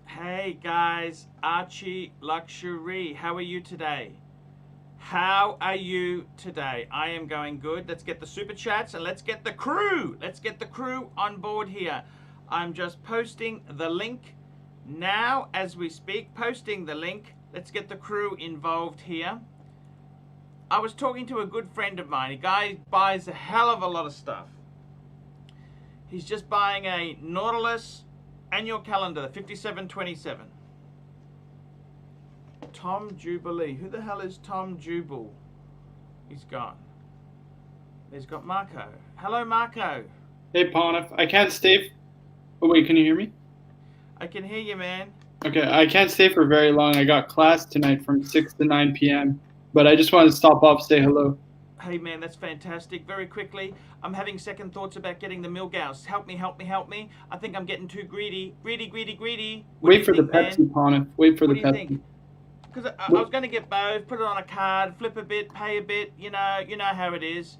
Hey guys, ArchieLuxury. How are you today? How are you today? I am going good. Let's get the super chats and let's get the crew. Let's get the crew on board here. I'm just posting the link now as we speak. Posting the link. Let's get the crew involved here. I was talking to a good friend of mine. A guy buys a hell of a lot of stuff. He's just buying a Nautilus annual calendar, the 5727. Tom Jubilee. Who the hell is Tom Jubal? He's gone. He's got Marco. Hello, Marco. Hey, Ponif. I can't stay. Oh, wait, can you hear me? I can hear you, man. Okay, I can't stay for very long. I got class tonight from 6 to 9 p.m., but I just wanted to stop off, say hello. Hey, man, that's fantastic. Very quickly, I'm having second thoughts about getting the Milgauss. Help me, help me, help me. I think I'm getting too greedy. Greedy. Wait for the Pepsi, Ponif. Wait for the Pepsi. What do you think? Because I was going to get both, put it on a card, flip a bit, pay a bit. You know how it is.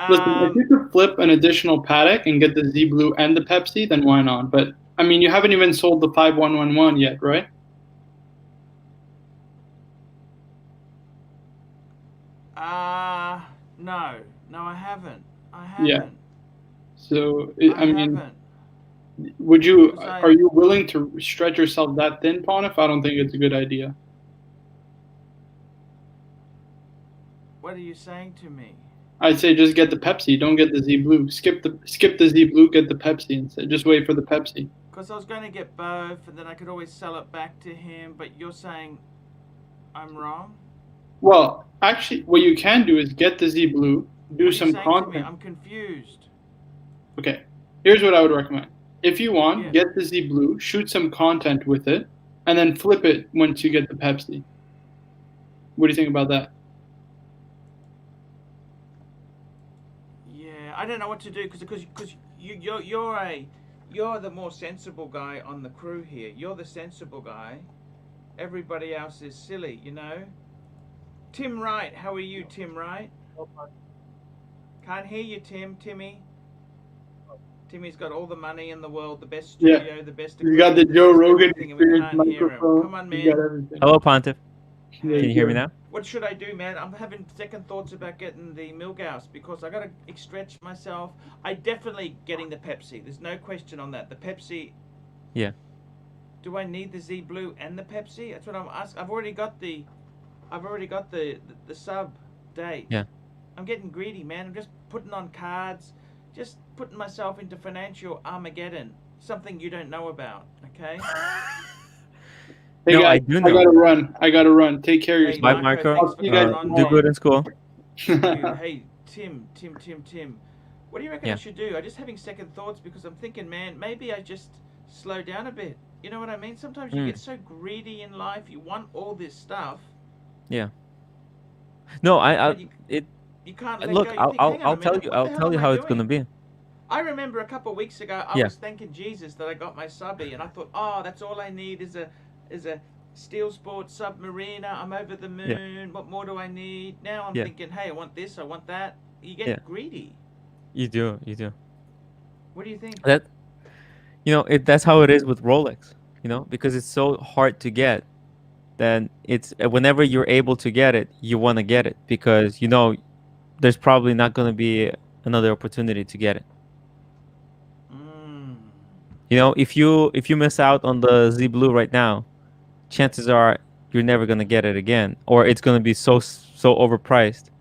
Listen, if you could flip an additional Patek and get the Z Blue and the Pepsi, then why not? But, I mean, you haven't even sold the 5111 yet, right? No, I haven't. Yeah. So, I mean, are you willing to stretch yourself that thin, Ponif? I don't think it's a good idea. What are you saying to me? I'd say just get the Pepsi. Don't get the Z Blue. Skip the Z Blue. Get the Pepsi instead. Just wait for the Pepsi. Because I was going to get both, and then I could always sell it back to him. But you're saying I'm wrong? Well, actually, what you can do is get the Z Blue, do some content. I'm confused. Okay, here's what I would recommend. If you want, get the Z Blue, shoot some content with it, and then flip it once you get the Pepsi. What do you think about that? Yeah, I don't know what to do because you're the more sensible guy on the crew here. You're the sensible guy. Everybody else is silly, you know. Tim Wright, how are you, Tim Wright? Can't hear you, Timmy. Timmy's got all the money in the world, the best studio, the best. You got the Joe Rogan experience microphone. Come on, man. Hello, Pontiff. Can you hear me now? What should I do, man? I'm having second thoughts about getting the Milgauss because I got to stretch myself. I definitely getting the Pepsi. There's no question on that. The Pepsi. Yeah. Do I need the Z Blue and the Pepsi? That's what I'm asking. I've already got the sub date. Yeah. I'm getting greedy, man. I'm just putting on cards, just putting myself into financial Armageddon. Something you don't know about, okay? Hey no, guys, I do know. I gotta run. Take care of yourself. Bye, Marco. Do good in school. Hey, Tim. What do you reckon I should do? I'm just having second thoughts because I'm thinking, man, maybe I just slow down a bit. You know what I mean? Sometimes you get so greedy in life. You want all this stuff. Yeah. No, you can't look. I'll tell you how it's gonna be. I remember a couple of weeks ago, I was thanking Jesus that I got my subby, and I thought, oh, that's all I need is a Steel Sport Submariner. I'm over the moon. Yeah. What more do I need? Now I'm thinking, hey, I want this, I want that. You get greedy. You do. What do you think? That's how it is with Rolex. Because it's so hard to get. Then it's whenever you're able to get it, you want to get it because there's probably not going to be another opportunity to get it. If you miss out on the Z Blue right now, chances are you're never going to get it again, or it's going to be so overpriced.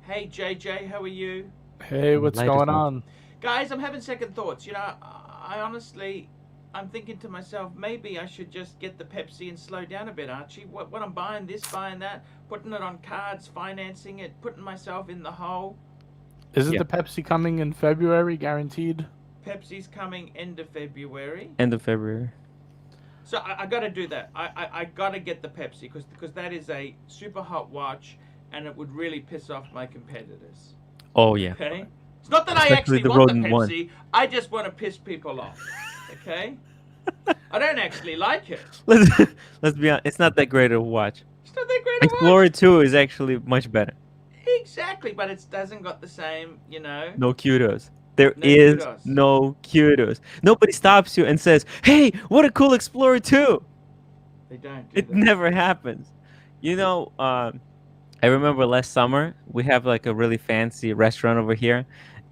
Hey JJ, how are you? Hey, what's going on? Guys, I'm having second thoughts. I honestly, I'm thinking to myself, maybe I should just get the Pepsi and slow down a bit, Archie. What I'm buying this, buying that, putting it on cards, financing it, putting myself in the hole. Isn't the Pepsi coming in February, guaranteed? Pepsi's coming end of February. End of February. So I got to do that. I got to get the Pepsi because that is a super hot watch, and it would really piss off my competitors. Oh yeah. Okay. It's not that I actually want the Pepsi. I just want to piss people off. Okay. I don't actually like it. Let's be honest. It's not that great of a watch. It's not that great of a watch. Explorer 2 is actually much better. Exactly, but it doesn't got the same, No kudos. There No is kudos. no kudos. Nobody stops you and says, "Hey, what a cool Explorer 2." They don't do It that. never happens. You know, I remember last summer we have like a really fancy restaurant over here,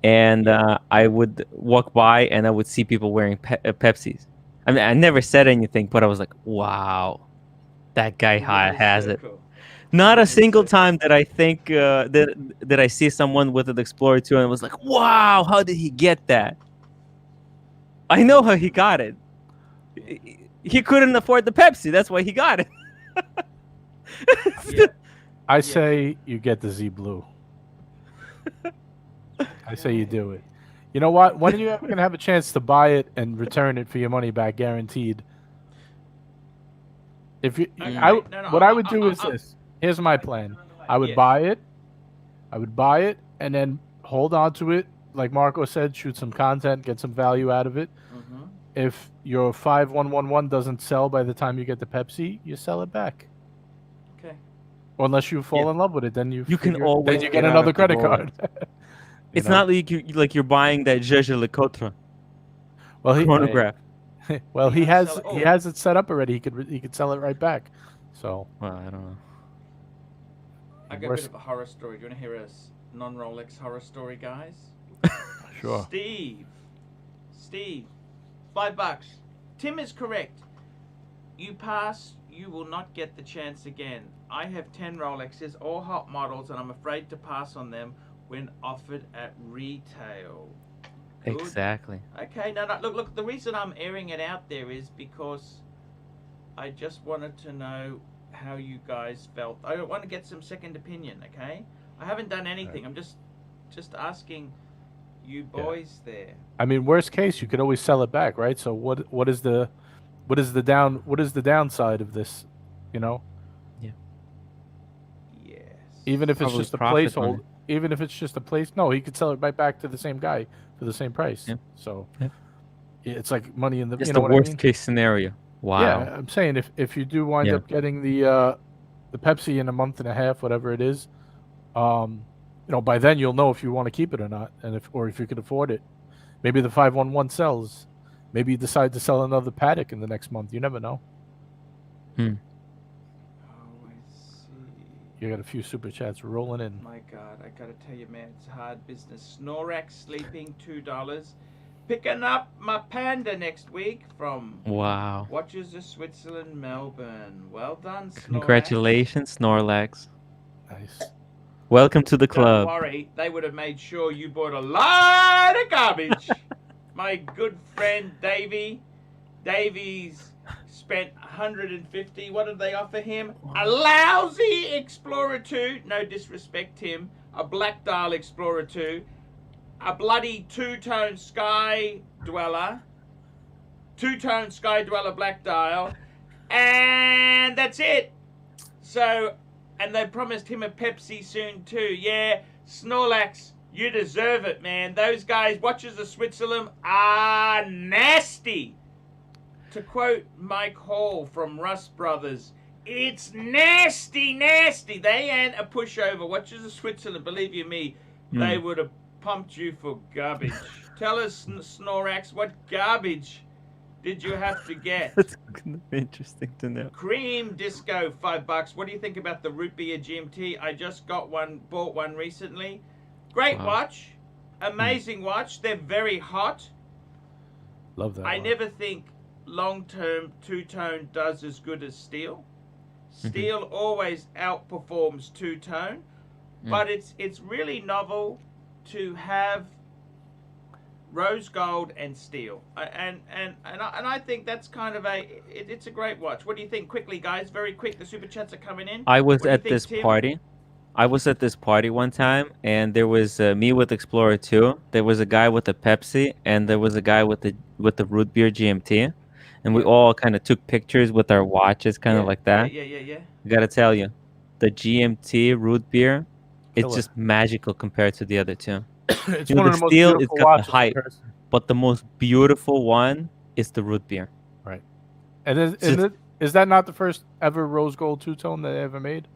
and I would walk by and I would see people wearing Pepsis. I mean, I never said anything, but I was like, "Wow, that guy That is has so it." cool. Not a That is single so cool. time that I think that I see someone with an Explorer 2 and was like, "Wow, how did he get that?" I know how he got it. He couldn't afford the Pepsi. That's why he got it. Yeah. I say you get the Z Blue. I say you do it. You know what? When are you ever gonna have a chance to buy it and return it for your money back, guaranteed? If you, Okay. what I would do is this. Here's my plan. I would Yes. buy it. I would buy it and then hold on to it. Like Marco said, shoot some content, get some value out of it. Mm-hmm. If your 5111 doesn't sell by the time you get the Pepsi, you sell it back. Okay. Or unless you fall in love with it, then you can figure, always then you get get out another of the credit Rolex. card. It's not like you're buying that Jaeger LeCoultre well, chronograph. Well, he Yeah, has sell it. he has it set up already. He could sell it right back. So Well, I don't know. I got a bit of a horror story. Do you want to hear a non-Rolex horror story, guys? sure. Steve, $5. Tim is correct. You pass, you will not get the chance again. I have 10 Rolexes, all hot models, and I'm afraid to pass on them when offered at retail. Good. Exactly. Okay, no, look, the reason I'm airing it out there is because I just wanted to know how you guys felt. I want to get some second opinion, okay? I haven't done anything. I'm just asking you boys there. I mean, worst case, you could always sell it back, right? So what is the downside of this? You know, Yes. even if it's Probably just a profit placeholder, money. even if it's just a place, no, he could sell it right back to the same guy for the same price. Yeah. So Yeah. it's like money in the. Just you the know what worst I mean? case scenario. Wow. Yeah, I'm saying if you do wind Yeah. up getting the Pepsi in a month and a half, whatever it is, by then you'll know if you want to keep it or not, and if you could afford it. Maybe the 511 sells. Maybe you decide to sell another Patek in the next month. You never know. Hmm. Oh, I see. You got a few super chats rolling in. My God, I gotta tell you, man, it's hard business. Snorax sleeping $2. Picking up my Panda next week from Wow. Watches of Switzerland, Melbourne. Well done, Snorax. Congratulations, Snorlax. Nice. Welcome to the club. Don't worry, they would have made sure you bought a lot of garbage. My good friend Davies spent $150. What did they offer him? A lousy Explorer 2. No disrespect, Tim. A black dial Explorer 2. A bloody two-tone Sky Dweller. Two-tone Sky Dweller black dial. And that's it. So, and they promised him a Pepsi soon too. Yeah, Snorlax, you deserve it, man. Those guys, Watches of Switzerland, are nasty. To quote Mike Hall from Rust Brothers, it's nasty, nasty. They ain't a pushover. Watches of Switzerland, believe you me, they would have pumped you for garbage. Tell us, Snorax, what garbage did you have to get? That's interesting to know. Cream Disco, $5. What do you think about the Root Beer GMT? I just bought one recently. Great watch, amazing watch. They're very hot. Love that. I never think long-term two-tone does as good as steel. Steel always outperforms two-tone, but it's really novel to have rose gold and steel, and I think that's kind of it's a great watch. What do you think? Quickly, guys, very quick. The super chats are coming in. I was at think, this Tim? party. I was at this party one time, and there was me with Explorer 2. There was a guy with a Pepsi, and there was a guy with the root beer GMT, and we all kind of took pictures with our watches, kind of like that. Yeah. I gotta tell you, the GMT root beer, it's Killer. just magical compared to the other two. It's You know, one of the the most steel, beautiful it's got watches the in hype, person. but the most beautiful one is the root beer. Right. And is that not the first ever rose gold two-tone that they ever made?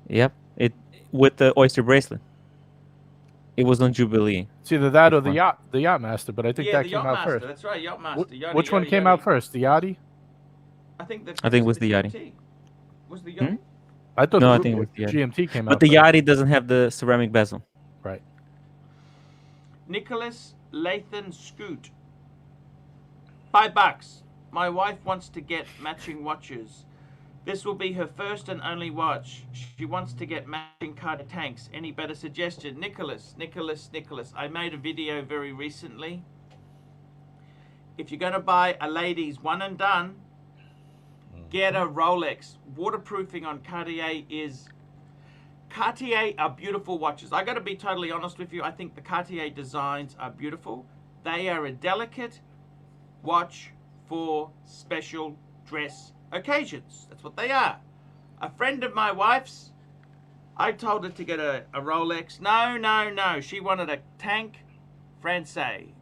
Yep, it with the oyster bracelet. It was on Jubilee. It's either that or Which the one? Yacht Master, but I think Yeah, that the came Yacht out Master. first. That's right, Yacht Master. Yachty, Which one yachty, came yachty. out first? The Yachty? I think it was the Yachty. GMT. Was the Hmm? Yachty? I thought No, the I think it was the Yachty. GMT came But out the first. Yachty doesn't have the ceramic bezel. Right. Nicholas Lathan Scoot. $5. My wife wants to get matching watches. This will be her first and only watch. She wants to get matching Carter tanks. Any better suggestion? Nicholas. I made a video very recently. If you're going to buy a lady's one and done, get a Rolex. Waterproofing on Cartier are beautiful watches. I got to be totally honest with you. I think the Cartier designs are beautiful. They are a delicate watch for special dress occasions. That's what they are. A friend of my wife's, I told her to get a Rolex. No. She wanted a Tank Francais.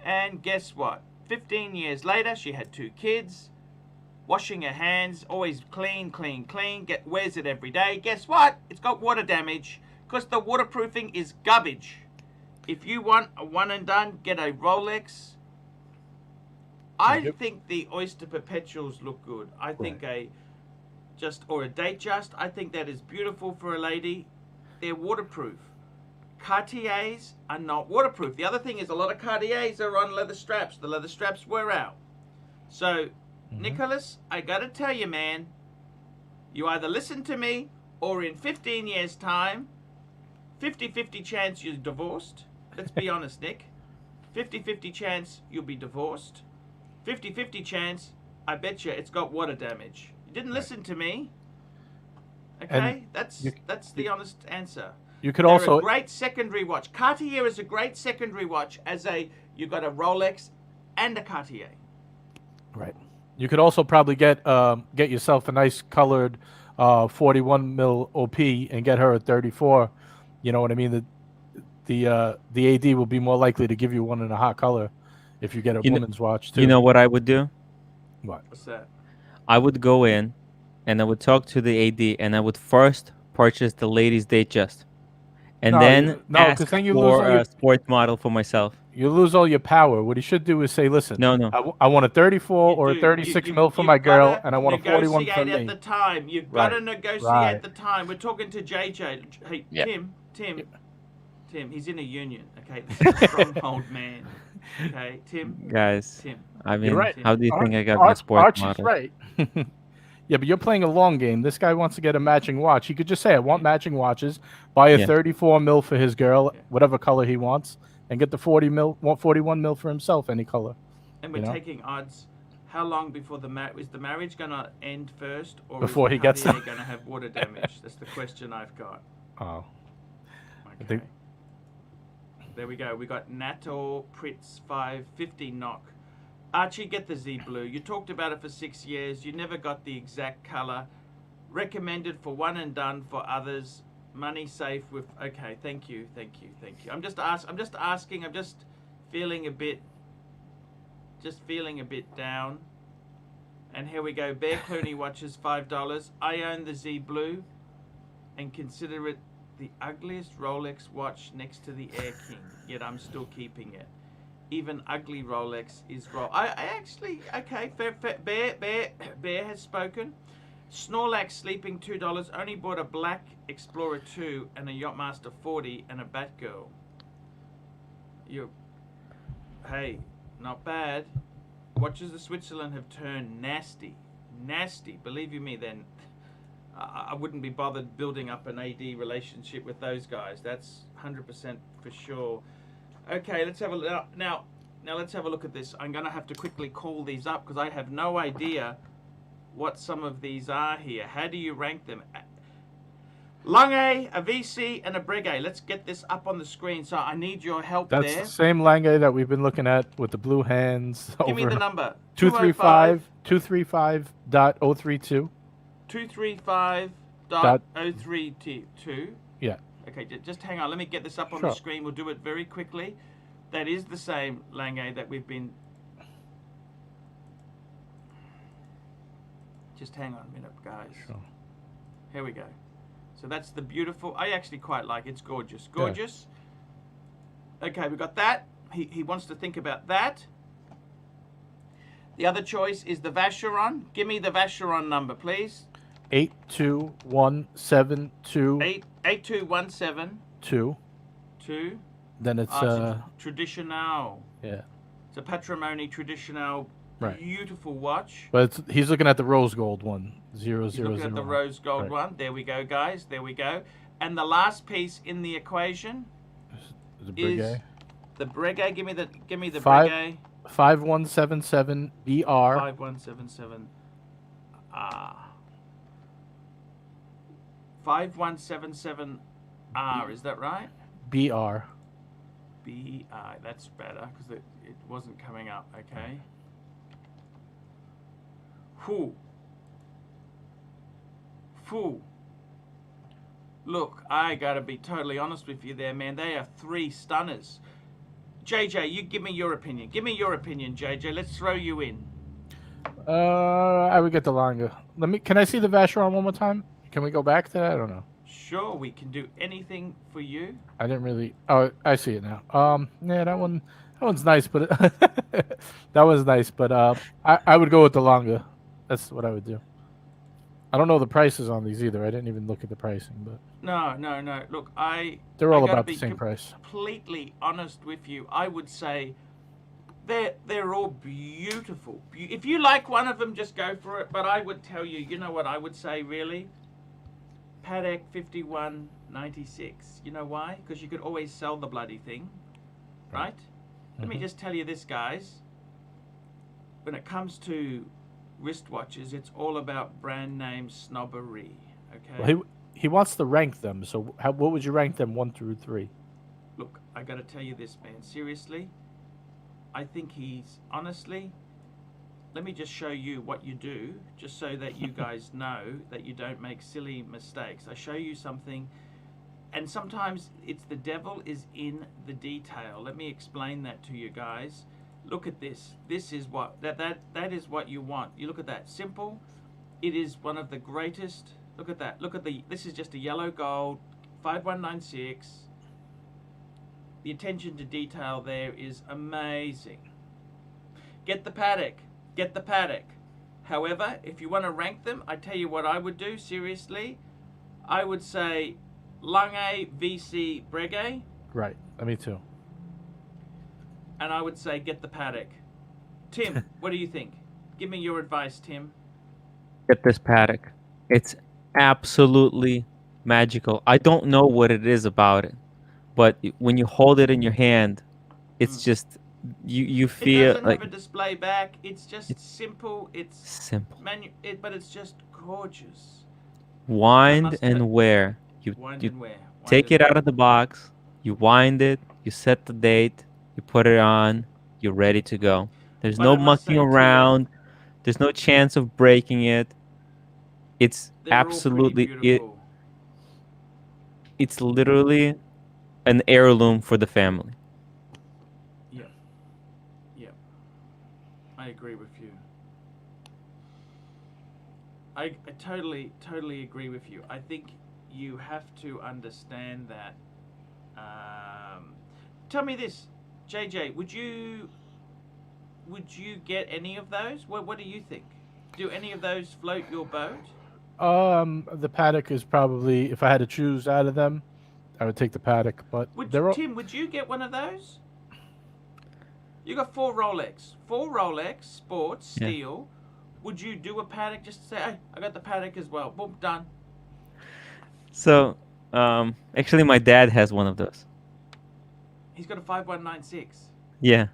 And guess what? 15 years later, she had 2 kids. Washing her hands, always clean. Wears it every day. Guess what? It's got water damage because the waterproofing is garbage. If you want a one and done, get a Rolex. I think the Oyster Perpetuals look good. I think a Datejust. I think that is beautiful for a lady. They're waterproof. Cartiers are not waterproof. The other thing is a lot of Cartiers are on leather straps. The leather straps wear out. So, Nicholas, I gotta tell you, man, you either listen to me or in 15 years' time, 50-50 chance you're divorced. Let's be honest, Nick. 50-50 chance you'll be divorced. 50-50 chance, I bet you it's got water damage. You didn't listen to me. Okay? That's the honest answer. You could They're also a great secondary watch. Cartier is a great secondary watch you've got a Rolex and a Cartier. Right. You could also probably get yourself a nice colored 41 mil OP and get her a 34. You know what I mean? The AD will be more likely to give you one in a hot color if you get a woman's watch too. You know what I would do? What's that? I would go in and I would talk to the AD and I would first purchase the ladies' Datejust. And then ask then you for lose a sport model for myself. You lose all your power. What he should do is say, listen, No. I want a 34 or a 36 mil for my girl, and I want a 41 for me. Negotiate at the time. You've got to negotiate at the time. We're talking to JJ. Hey, Tim, he's in a union, okay? This is a stronghold man. Okay, Tim? Guys, Tim. I mean, right. how do you think I got my sport model? Archie's right. Yeah, but you're playing a long game. This guy wants to get a matching watch. He could just say, I want matching watches, buy a 34 mil for his girl, whatever color he wants, and get the 41 mil for himself, any color. And we're taking odds. How long before is the marriage going to end first, or before he gets going to have water damage? That's the question I've got. Oh. Okay. There we go. We got Nato Pritz 550 knock. Archie, get the Z Blue. You talked about it for 6 years. You never got the exact color. Recommended for one and done for others. Money safe with. Okay, thank you. I'm just asking. I'm just feeling a bit down. And here we go. Bear Clooney watches $5. I own the Z Blue, and consider it the ugliest Rolex watch next to the Air King. Yet I'm still keeping it. Even ugly Rolex is wrong. I actually, okay, fair, Bear has spoken. Snorlax sleeping $2. Only bought a black Explorer 2 and a Yachtmaster 40 and a Batgirl. Hey, not bad. Watches of Switzerland have turned nasty. Believe you me, then I wouldn't be bothered building up an AD relationship with those guys. That's 100% for sure. Okay, let's have a look. Now let's have a look at this. I'm going to have to quickly call these up because I have no idea what some of these are here. How do you rank them? Lange, a VC, and a Breguet. Let's get this up on the screen. So I need your help there. That's the same Lange that we've been looking at with the blue hands. Give me the number. 235.032. 235.032. Yeah. Okay, just hang on. Let me get this up on the screen. We'll do it very quickly. That is the same Lange that we've been... Just hang on a minute, guys. Sure. Here we go. So that's the beautiful. I actually quite like it. It's gorgeous. Gorgeous. Yeah. Okay, we got that. He wants to think about that. The other choice is the Vacheron. Give me the Vacheron number, please. 82172. 82172. 2. Then it's traditional. Yeah. It's a patrimony traditional. Right. Beautiful watch. But he's looking at the rose gold one. 000. He's looking at the rose gold one. There we go, guys. There we go. And the last piece in the equation is the Breguet. Give me the Breguet. 5177 BR. 5177 5177 R. Is that right? BR. BR. That's better because it wasn't coming up. Okay. Whew. Look, I gotta be totally honest with you there, man. They are 3 stunners. JJ, you give me your opinion. Give me your opinion, JJ. Let's throw you in. I would get the Longa. Can I see the Vacheron one more time? Can we go back to that? I don't know. Sure, we can do anything for you. I didn't really. Oh, I see it now. Yeah, that one's nice, but that was nice. But I would go with the Longa. That's what I would do. I don't know the prices on these either. I didn't even look at the pricing, but no. Look, they're all about the same price. Completely honest with you, I would say they're all beautiful. If you like one of them, just go for it. But I would tell you, you know what I would say really? Patek 5196. You know why? Because you could always sell the bloody thing, right? Let me just tell you this, guys. When it comes to wristwatches, it's all about brand name snobbery. Okay. Well, he wants to rank them. So what would you rank them 1 through 3? Look, I got to tell you this, man. Seriously, I think he's honestly. Let me just show you what you do, just so that you guys know that you don't make silly mistakes. I show you something, and sometimes it's the devil is in the detail. Let me explain that to you guys. Look at this. This is what that is what you want. You look at that. Simple. It is one of the greatest. Look at that. Look at this is just a yellow gold 5196. The attention to detail there is amazing. Get the Patek. Get the Patek. However, if you want to rank them, I tell you what I would do, seriously. I would say Lange VC Breguet. Right. Me too. And I would say get the Patek. Tim, what do you think? Give me your advice, Tim. Get this Patek. It's absolutely magical. I don't know what it is about it, but when you hold it in your hand, it's just you feel it doesn't like have a display back. It's just simple. It's simple. But it's just gorgeous. Wind and wear. You take it out of the box. You wind it. You set the date. You put it on. You're ready to go. There's no mucking around. There's no chance of breaking it. It's absolutely it's literally an heirloom for the family. Yeah. I agree with you. I totally agree with you. I think you have to understand that. Tell me this, JJ, would you get any of those? What do you think? Do any of those float your boat? The Patek is probably, if I had to choose out of them, I would take the Patek. But Tim, would you get one of those? You got 4 Rolex sports steel. Would you do a Patek just to say, hey, I got the Patek as well? Boom, done. So, actually, my dad has one of those. He's got a 5196. Yeah.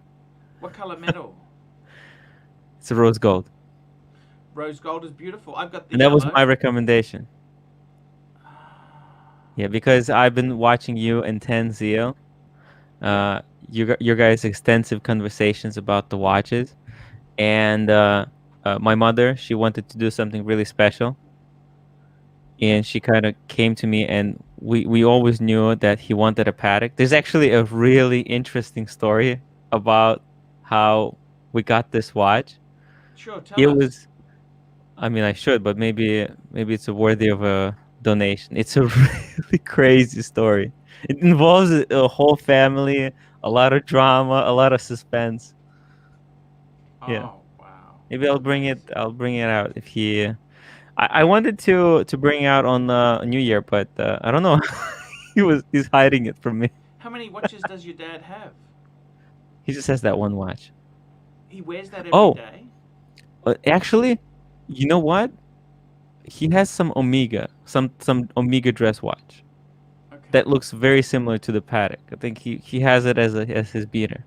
What color metal? It's a rose gold. Rose gold is beautiful. I've got the And that was my recommendation. Yeah, because I've been watching you and Tenzio. Your guys' extensive conversations about the watches. And my mother, she wanted to do something really special. And she kind of came to me, and we always knew that he wanted a Patek. There's actually a really interesting story about how we got this watch. Sure, tell us. I mean, I should, but maybe it's worthy of a donation. It's a really crazy story. It involves a whole family, a lot of drama, a lot of suspense. Yeah. Oh, wow. Maybe I'll bring it. I'll bring it out if he. I wanted to bring out on New Year, but I don't know. He's hiding it from me. How many watches does your dad have? He just has that one watch. He wears that every Oh, day? actually, you know what? He has some some Omega dress watch Okay. that looks very similar to the Patek. I think he has it as his beater.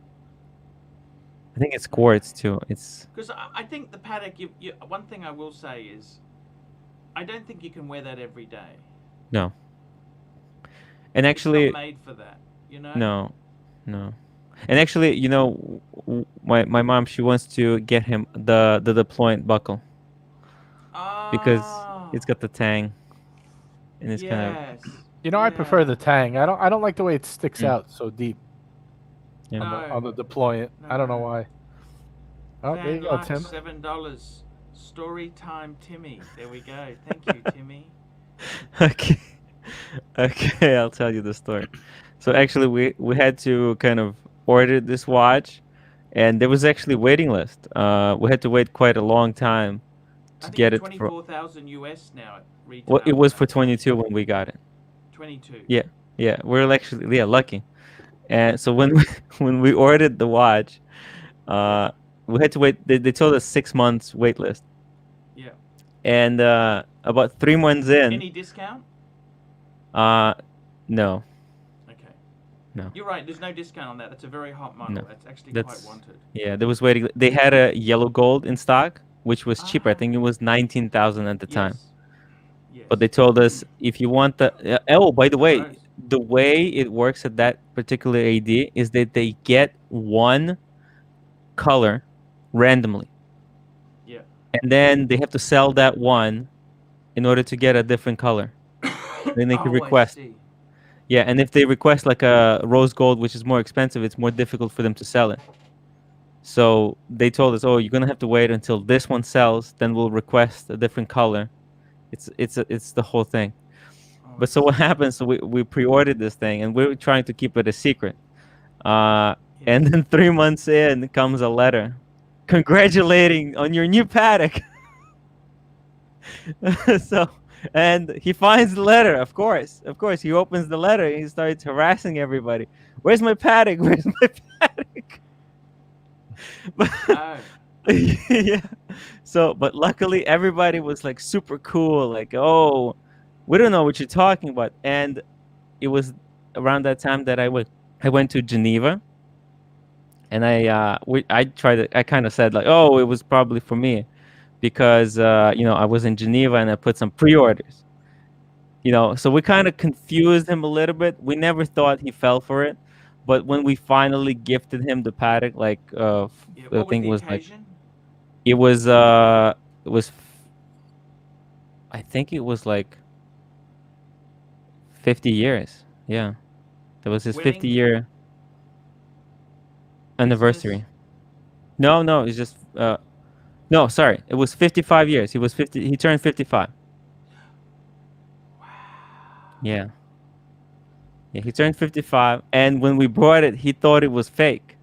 I think it's quartz too. It's Because I think the Patek, one thing I will say is, I don't think you can wear that every day. no. And actually, it's not made for that, you know? no. And actually, you know, my mom, she wants to get him the deployant buckle because it's got the tang, and it's kind of. You know, I prefer the tang. I don't like the way it sticks out so deep Yeah. on the deployant. I don't know why. Oh, there you go, Lux, Tim. $7. Story time, Timmy. There we go. Thank you, Timmy. Okay. Okay, I'll tell you the story. So actually, we had to kind of order this watch, and there was actually a waiting list. We had to wait quite a long time to get it. 24,000 US now at retail. Well, it was for 22 when we got it. 22. Yeah, we're actually lucky. And so when when we ordered the watch, we had to wait. They told us 6 months wait list. Yeah. And about 3 months in. Any discount? No. Okay. No. You're right. There's no discount on that. That's a very hot model. No. That's actually quite wanted. Yeah, there was waiting. They had a yellow gold in stock, which was cheaper. I think it was 19,000 at the time. Yes. But they told us if you want the oh, by the way, the way it works at that particular AD is that they get one color randomly. Yeah. And then they have to sell that one in order to get a different color. Then they can request. Yeah, and if they request like a rose gold, which is more expensive, it's more difficult for them to sell it. So they told us, oh, you're gonna have to wait until this one sells, then we'll request a different color. It's the whole thing. But so what happens? So we pre-ordered this thing, and we're trying to keep it a secret. And then 3 months in comes a letter, congratulating on your new Patek. So, and he finds the letter. Of course, he opens the letter and he starts harassing everybody. Where's my Patek? Where's my Patek? Yeah. So, but luckily everybody was like super cool. Like, oh, we don't know what you're talking about. And it was around that time that I went to Geneva, and I tried it. I kind of said like, oh, it was probably for me, because you know, I was in Geneva and I put some pre-orders. You know, so we kind of confused him a little bit. We never thought he fell for it, but when we finally gifted him the Patek, like I think it was occasion? like it was I think it was like 50 years. Yeah. That was his 50-year anniversary. No, it's just no, sorry. It was 55 years. He turned 55. Wow. Yeah. Yeah, he turned 55, and when we brought it, he thought it was fake.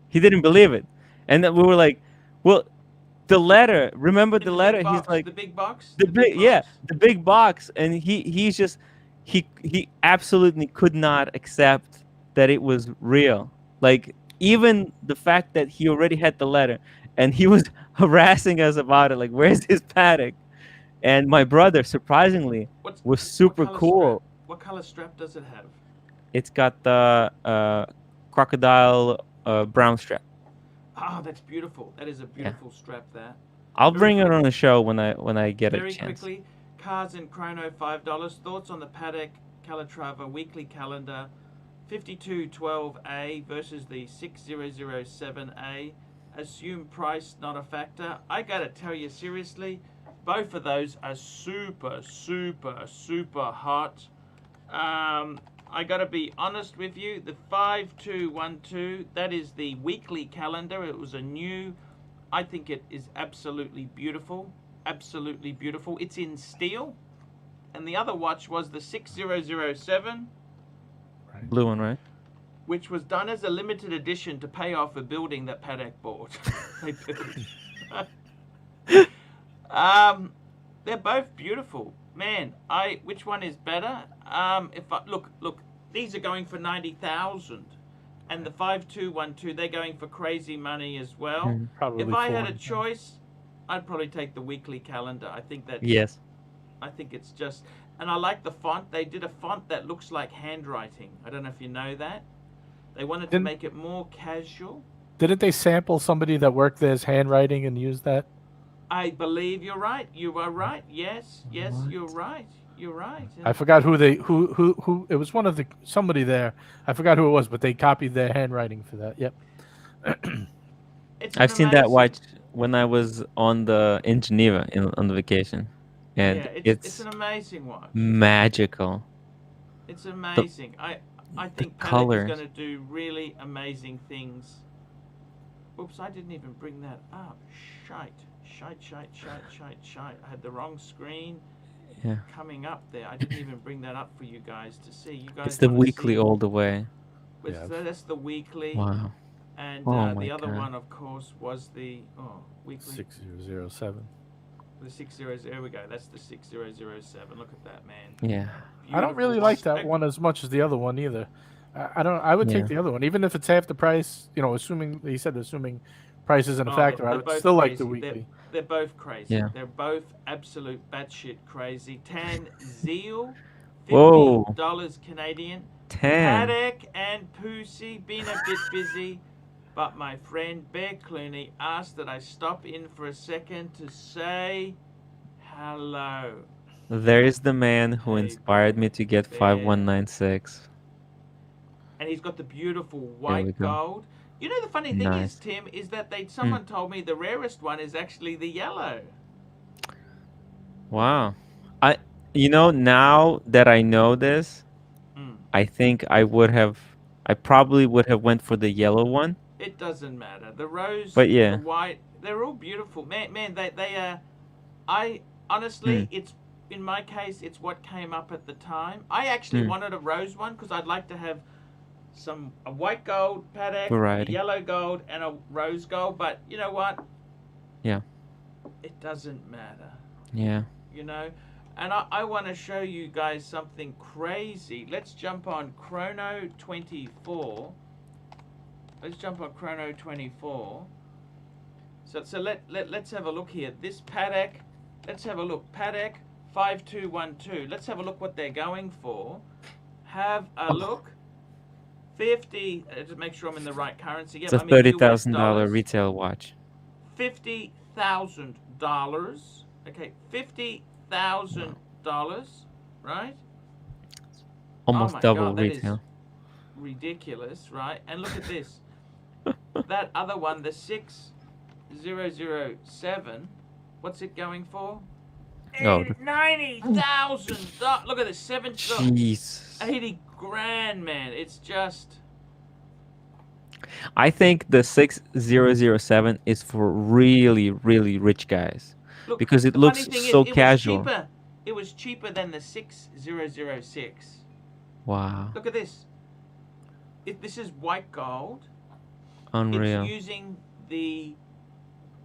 He didn't believe it. And then we were like, well, the letter, remember the letter? He's like, the big box? The big box. And he absolutely could not accept that it was real. Like, even the fact that he already had the letter and he was harassing us about it, like, where's his Patek? And my brother, surprisingly, was super cool. What color strap does it have? It's got the crocodile brown strap. Oh, that's beautiful. That is a beautiful strap there. I'll bring it on the show when I get a chance. Very quickly, Cars and Chrono, $5. Thoughts on the Patek Calatrava weekly calendar 5212A versus the 6007A. Assume price not a factor. I gotta tell you seriously, both of those are super hot. I gotta be honest with you, the 5212, that is the weekly calendar. It was a new, I think it is absolutely beautiful. Absolutely beautiful. It's in steel. and the other watch was the 6007, Blue one, right? which was done as a limited edition to pay off a building that Patek bought. They're both beautiful, man. Which one is better? Look, these are going for 90,000, and the 5212 they're going for crazy money as well. Probably If I had a 400. choice, I'd probably take the weekly calendar. I think that. Yes. I think it's just, and I like the font. They did a font that looks like handwriting. I don't know if you know that. They wanted to make it more casual. Didn't they sample somebody that worked there's handwriting and use that? I believe you're right. You are right. Yes, you're right. You're right. I forgot who it was. Somebody there. I forgot who it was, but they copied their handwriting for that. Yep. I've seen that watch when I was in Geneva on the vacation, and yeah, it's an amazing watch. Magical. It's amazing. I think Patek is going to do really amazing things. Oops, I didn't even bring that up. Shite. I had the wrong screen. Yeah. Coming up there. I didn't even bring that up for you guys to see. You guys. It's the weekly all the way. That's the weekly. Wow. And my the other God. one, of course, was the weekly. 6007. The 60. There we go. That's the 6007. Look at that, man. Yeah. I don't really like that one as much as the other one either. I would take the other one, even if it's half the price. Assuming price isn't a factor. I would still like the weekly. They're both crazy. Yeah. They're both absolute batshit crazy. Tan Zeal, Whoa. $50 Canadian. 10. Patek and Pussy been a bit busy, but my friend Bear Clooney asked that I stop in for a second to say hello. There is the man who inspired me to get 5196. And he's got the beautiful white gold. You know, the funny thing is, Tim, is that someone told me the rarest one is actually the yellow. Wow. Now that I know this, I think I probably would have went for the yellow one. It doesn't matter. The rose, but yeah, the white, they're all beautiful. Man, they are. I honestly, it's in my case, it's what came up at the time. I actually wanted a rose one because I'd like to have a white gold Patek, a yellow gold, and a rose gold. But you know what? Yeah. It doesn't matter. Yeah. And I want to show you guys something crazy. Let's jump on Chrono 24. Let's jump on Chrono 24. So let's have a look here. This Patek, let's have a look. Patek 5212. Let's have a look what they're going for. Have a look. 50. Just make sure I'm in the right currency. It's a $30,000 retail watch. $50,000. Okay, $50,000, right? Almost double retail. Ridiculous, right? And look at this. That other one, the 6007, what's it going for? $90,000. Look at this, Jeez. 80 grand, man. It's just. I think the 6007 is for really, really rich guys. Look, because it looks so casual. It was cheaper than the 6006. Wow. Look at this. This is white gold. Unreal. It's using the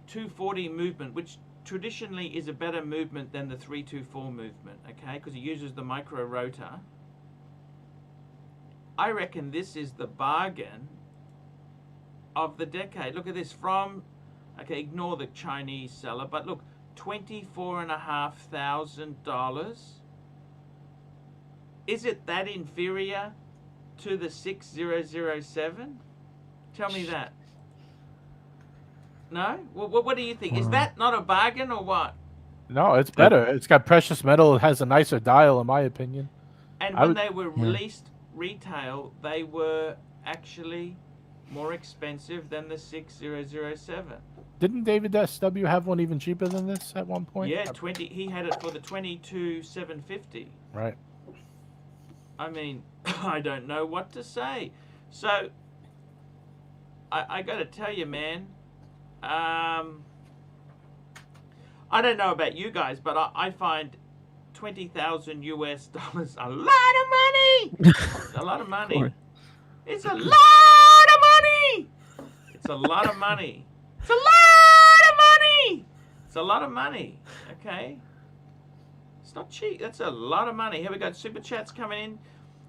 240 movement, which traditionally is a better movement than the 324 movement, okay? Because it uses the micro rotor. I reckon this is the bargain of the decade. Look at this okay, ignore the Chinese seller, but look, $24,500. Is it that inferior to the 6007? Tell me that. No? Well, what do you think? Is that not a bargain or what? No, it's better. It's got precious metal. It has a nicer dial, in my opinion. And when they were released retail, they were actually more expensive than the 6007. Didn't David SW have one even cheaper than this at one point? Yeah, he had it for the 22,750. Right. I mean, I don't know what to say. So, I got to tell you, man, I don't know about you guys, but I find $20,000 US. A lot of money. It's a lot of money. It's a lot of money. It's a lot of money. It's a lot of money. It's a lot of money. Okay. It's not cheap. That's a lot of money. Here we go. Super chats coming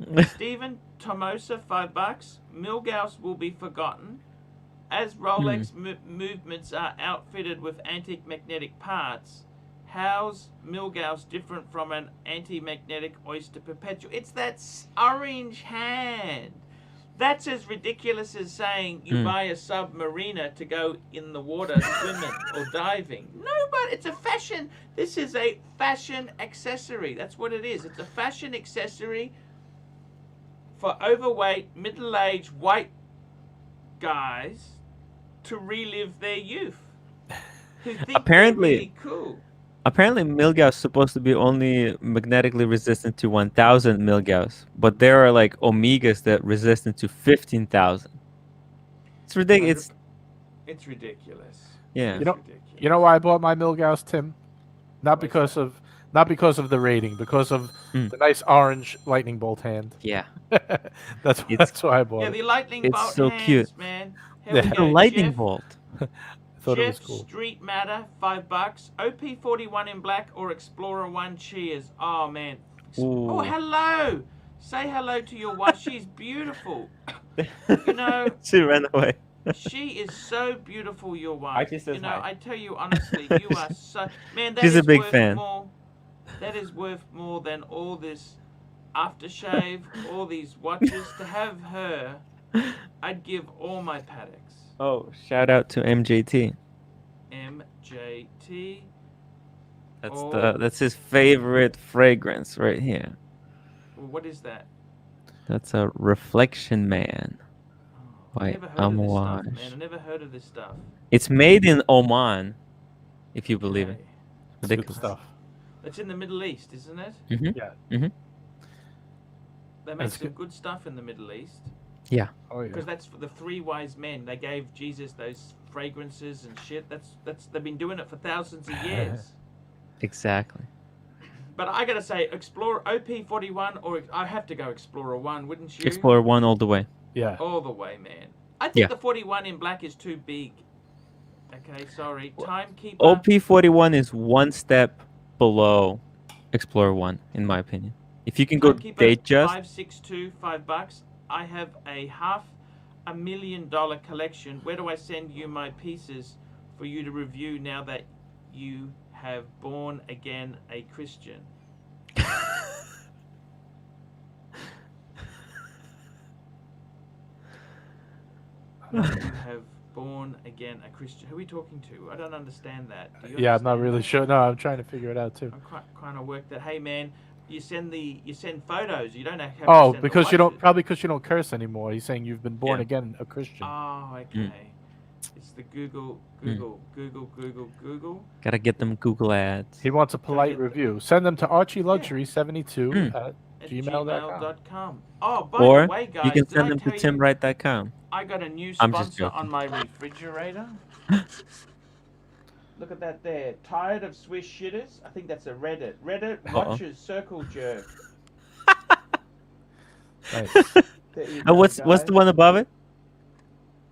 in. Stephen Tomosa, $5. Milgauss will be forgotten. As Rolex movements are outfitted with anti-magnetic parts, how's Milgauss different from an anti-magnetic Oyster Perpetual? It's that orange hand. That's as ridiculous as saying you buy a submariner to go in the water swimming or diving. No, but it's a fashion. This is a fashion accessory. That's what it is. It's a fashion accessory for overweight, middle-aged, white guys to relive their youth. Who think Apparently, they're really cool. Apparently, Milgauss is supposed to be only magnetically resistant to 1,000 Milgauss, but there are like Omegas that resistant to 15,000. It's ridiculous. It's ridiculous. Yeah. You know why I bought my Milgauss, Tim? Not because of the rating, because of the nice orange lightning bolt hand. Yeah. that's why I bought Yeah, it. the lightning It's bolt so hands, cute. man. Yeah. Here we The go, lightning Jeff. bolt. I thought it was Jeff cool. Street Matter, $5. OP41 in black or Explorer 1 cheers. Oh, man. Ooh. Oh, hello. Say hello to your wife. She's beautiful. You know, She ran away. she is so beautiful, your wife. Archie says you know, hi. I tell you honestly, you are so... Man, that She's is a big worth fan. more. That is worth more than all this aftershave, all these watches. To have her, I'd give all my Pateks. Oh, shout out to MJT. MJT. That's his favorite fragrance right here. Well, what is that? That's a Reflection Man I by never heard of this stuff, Amouage. man. I never heard of this stuff. It's made in Oman, if you believe it. Okay. It's good Ridiculous. stuff. It's in the Middle East, isn't it? Yeah. They make That's some good. good stuff in the Middle East. Yeah. Oh yeah. Because that's for the three wise men. They gave Jesus those fragrances and shit. That's they've been doing it for thousands of years. Exactly. But I gotta say, Explorer OP41 or I have to go Explorer 1, wouldn't you? Explorer 1 all the way. Yeah. All the way, man. I think Yeah. the 41 in black is too big. Okay, sorry. Timekeeper. OP41 is one step below Explorer 1, in my opinion. If you can go Timekeeper date just, 562, $5. I have a $500,000 collection. Where do I send you my pieces for you to review now that you have born again a Christian? You have born again a Christian. Who are we talking to? I don't understand that. Do you Yeah, I'm not understand really that? sure. No, I'm trying to figure it out too. I'm quite trying to work that. Hey man, you send photos. You don't have to Oh, send because the you don't watches. probably because you don't curse anymore. He's saying you've been born Yeah. again a Christian. Oh, okay. It's the Google. gotta get them Google ads. He wants a polite get- review. Send them to ArchieLuxury72 at gmail.com. gmail.com. Oh, by Or the way, guys, you can did send I them to tell you timwright.com. I got a new I'm just sponsor joking. on my refrigerator? Look at that there. Tired of Swiss shitters? I think that's a Reddit. Reddit watches circle jerk. Nice. There you And go, what's the guys. one above it?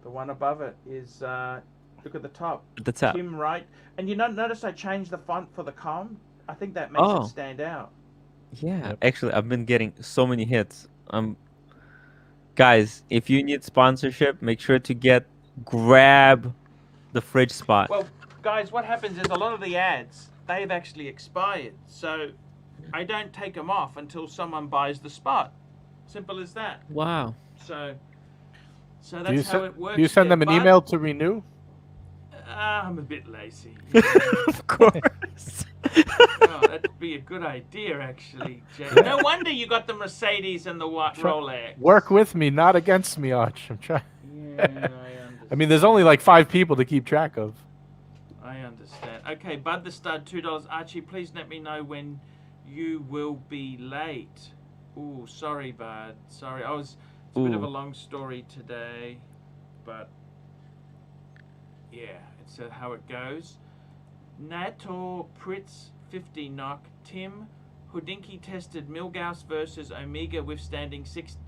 The one above it is, look at the top. At the top. Tim Wright. And you notice I changed the font for the com? I think that makes Oh. it stand out. Yeah, Yep. actually, I've been getting so many hits. Guys, if you need sponsorship, make sure to grab the fridge spot. Well, guys, what happens is a lot of the ads, they've actually expired. So I don't take them off until someone buys the spot. Simple as that. Wow. So Do you, that's how it works. do you send here. them an But, email to renew? I'm a bit lazy. Of course. Oh, that'd be a good idea, actually, Jay. No wonder you got the Mercedes and the Rolex. Work with me, not against me, Arch. I'm trying. Yeah, I understand. I mean, there's only like 5 people to keep track of. I understand. Okay, Bud the Stud, $2. Archie, please let me know when you will be late. Ooh, sorry, Bud. Sorry, it's a bit of a Ooh. long story today, but yeah, it's how it goes. Nator Pritz, 50 knock. Tim, Houdinki tested Milgauss versus Omega withstanding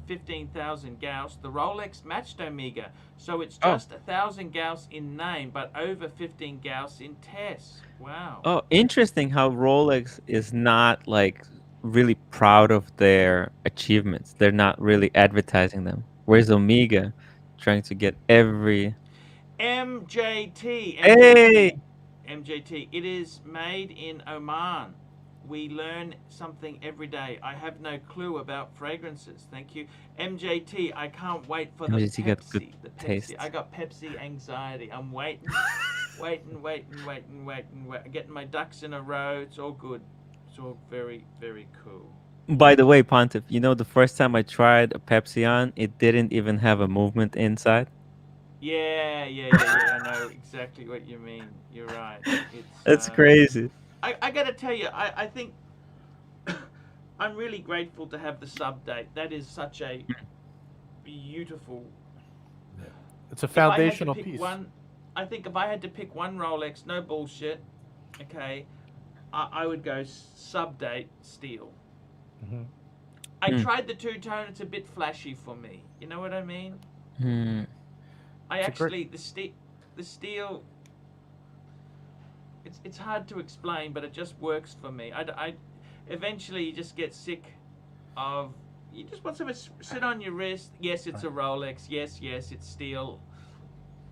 15,000 Gauss. The Rolex matched Omega, so it's just 1,000 Gauss in name, but over 15 Gauss in tests. Wow. Oh, interesting how Rolex is not like really proud of their achievements. They're not really advertising them. Whereas Omega trying to get every MJT. Hey! MJT. It is made in Oman. We learn something every day. I have no clue about fragrances. Thank you. MJT, I can't wait for the MJT got good Pepsi. The Pepsi. taste. I got Pepsi anxiety. I'm waiting. waiting. Getting my ducks in a row. It's all good. It's all very, very cool. By the way, Pontiff, you know the first time I tried a Pepsi on, it didn't even have a movement inside. Yeah. I know exactly what you mean. You're right. It's That's crazy. I gotta tell you, I think I'm really grateful to have the sub date. That is such a beautiful. It's a foundational if I had to pick piece. One, I think if I had to pick one Rolex, no bullshit, okay, I would go sub date steel. Mm-hmm. I tried the two-tone. It's a bit flashy for me. You know what I mean? I actually the steel. It's hard to explain, but it just works for me. I eventually you just get sick of. You just want something to sit on your wrist. Yes, it's a Rolex. Yes, it's steel.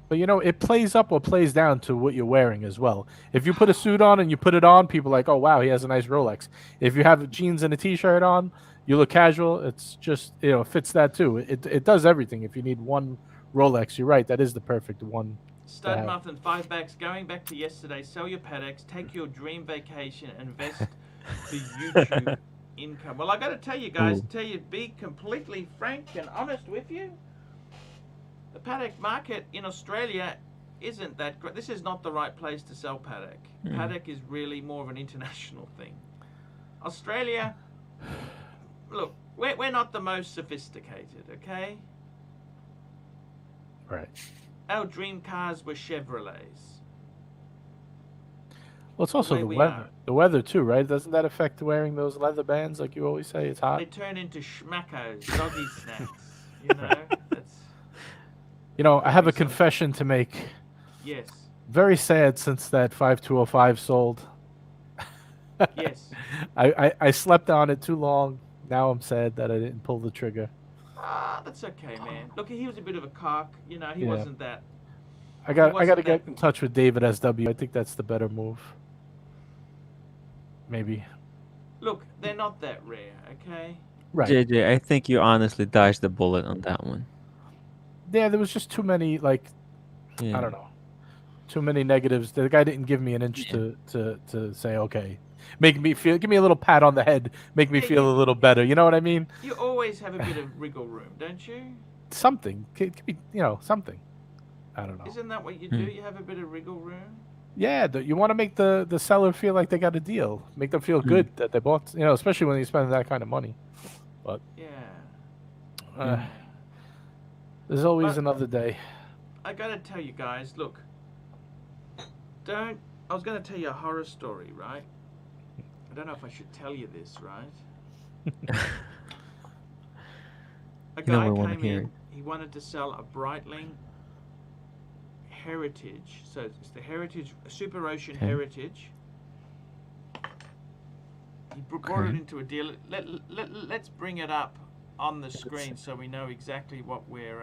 But you know, it plays up or plays down to what you're wearing as well. If you put a suit on and you put it on, people are like, oh wow, he has a nice Rolex. If you have jeans and a t-shirt on, you look casual. It's just, you know, fits that too. It does everything. If you need one Rolex, you're right, that is the perfect one. Stud Muffin, 5 bucks. Going back to yesterday, sell your Pateks, take your dream vacation, and invest for YouTube income. Well, I got to tell you guys, be completely frank and honest with you. The Patek market in Australia isn't that great. This is not the right place to sell Patek. Patek is really more of an international thing. Australia, look, we're not the most sophisticated, okay? Right. Our dream cars were Chevrolets. Well, it's also the weather. The weather too, right? Doesn't that affect wearing those leather bands like you always say? It's hot. They turn into schmackos, doggy snacks. You know, that's. You know, I have a confession to make. Yes. Very sad since that 5205 sold. Yes. I slept on it too long. Now I'm sad that I didn't pull the trigger. That's okay, man. Look, he was a bit of a cock. You know, he wasn't that. I got to get in touch with David SW. I think that's the better move. Maybe. Look, they're not that rare, okay? Right. JJ, I think you honestly dodged the bullet on that one. Yeah, there was just too many, like, I don't know, too many negatives. The guy didn't give me an inch to say, okay, give me a little pat on the head, make me feel a little better. You know what I mean? You always have a bit of wriggle room, don't you? Something. Could be, you know, something. I don't know. Isn't that what you do? You have a bit of wriggle room? Yeah, you want to make the seller feel like they got a deal. Make them feel good that they bought, you know, especially when you spend that kind of money. But yeah. There's always another day. I gotta tell you guys, look. I was gonna tell you a horror story, right? I don't know if I should tell you this, right? A guy came in, he wanted to sell a Breitling Heritage. So it's the Heritage, Super Ocean Heritage. He brought it into a deal. Let's bring it up on the screen so we know exactly what we're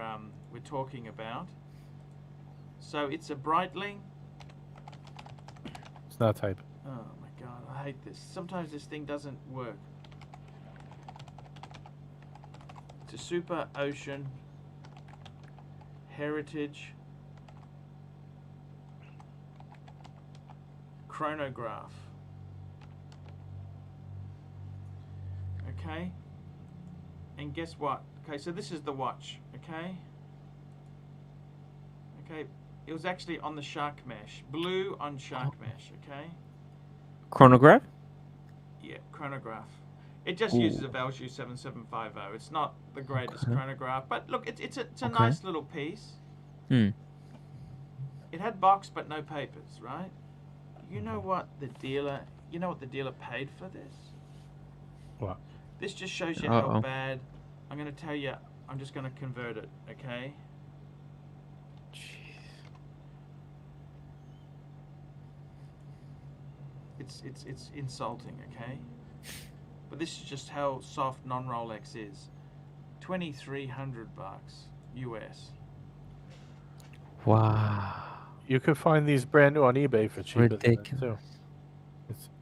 talking about. So it's a Breitling. It's not type. Oh my god, I hate this. Sometimes this thing doesn't work. It's a Super Ocean Heritage chronograph. Okay? And guess what? Okay, so this is the watch, okay? Okay, it was actually on the shark mesh. Blue on shark mesh, okay? Chronograph? Yeah, chronograph. It just uses a Valjoux 7750. It's not the greatest chronograph, but look, it's a nice little piece. It had box but no papers, right? You know what the dealer paid for this? What? This just shows you how Uh-oh. bad. I'm going to tell you. I'm just going to convert it, okay? It's insulting, okay? But this is just how soft non-Rolex is. $2,300 US. Wow. You could find these brand new on eBay for cheaper than that Ridiculous. too.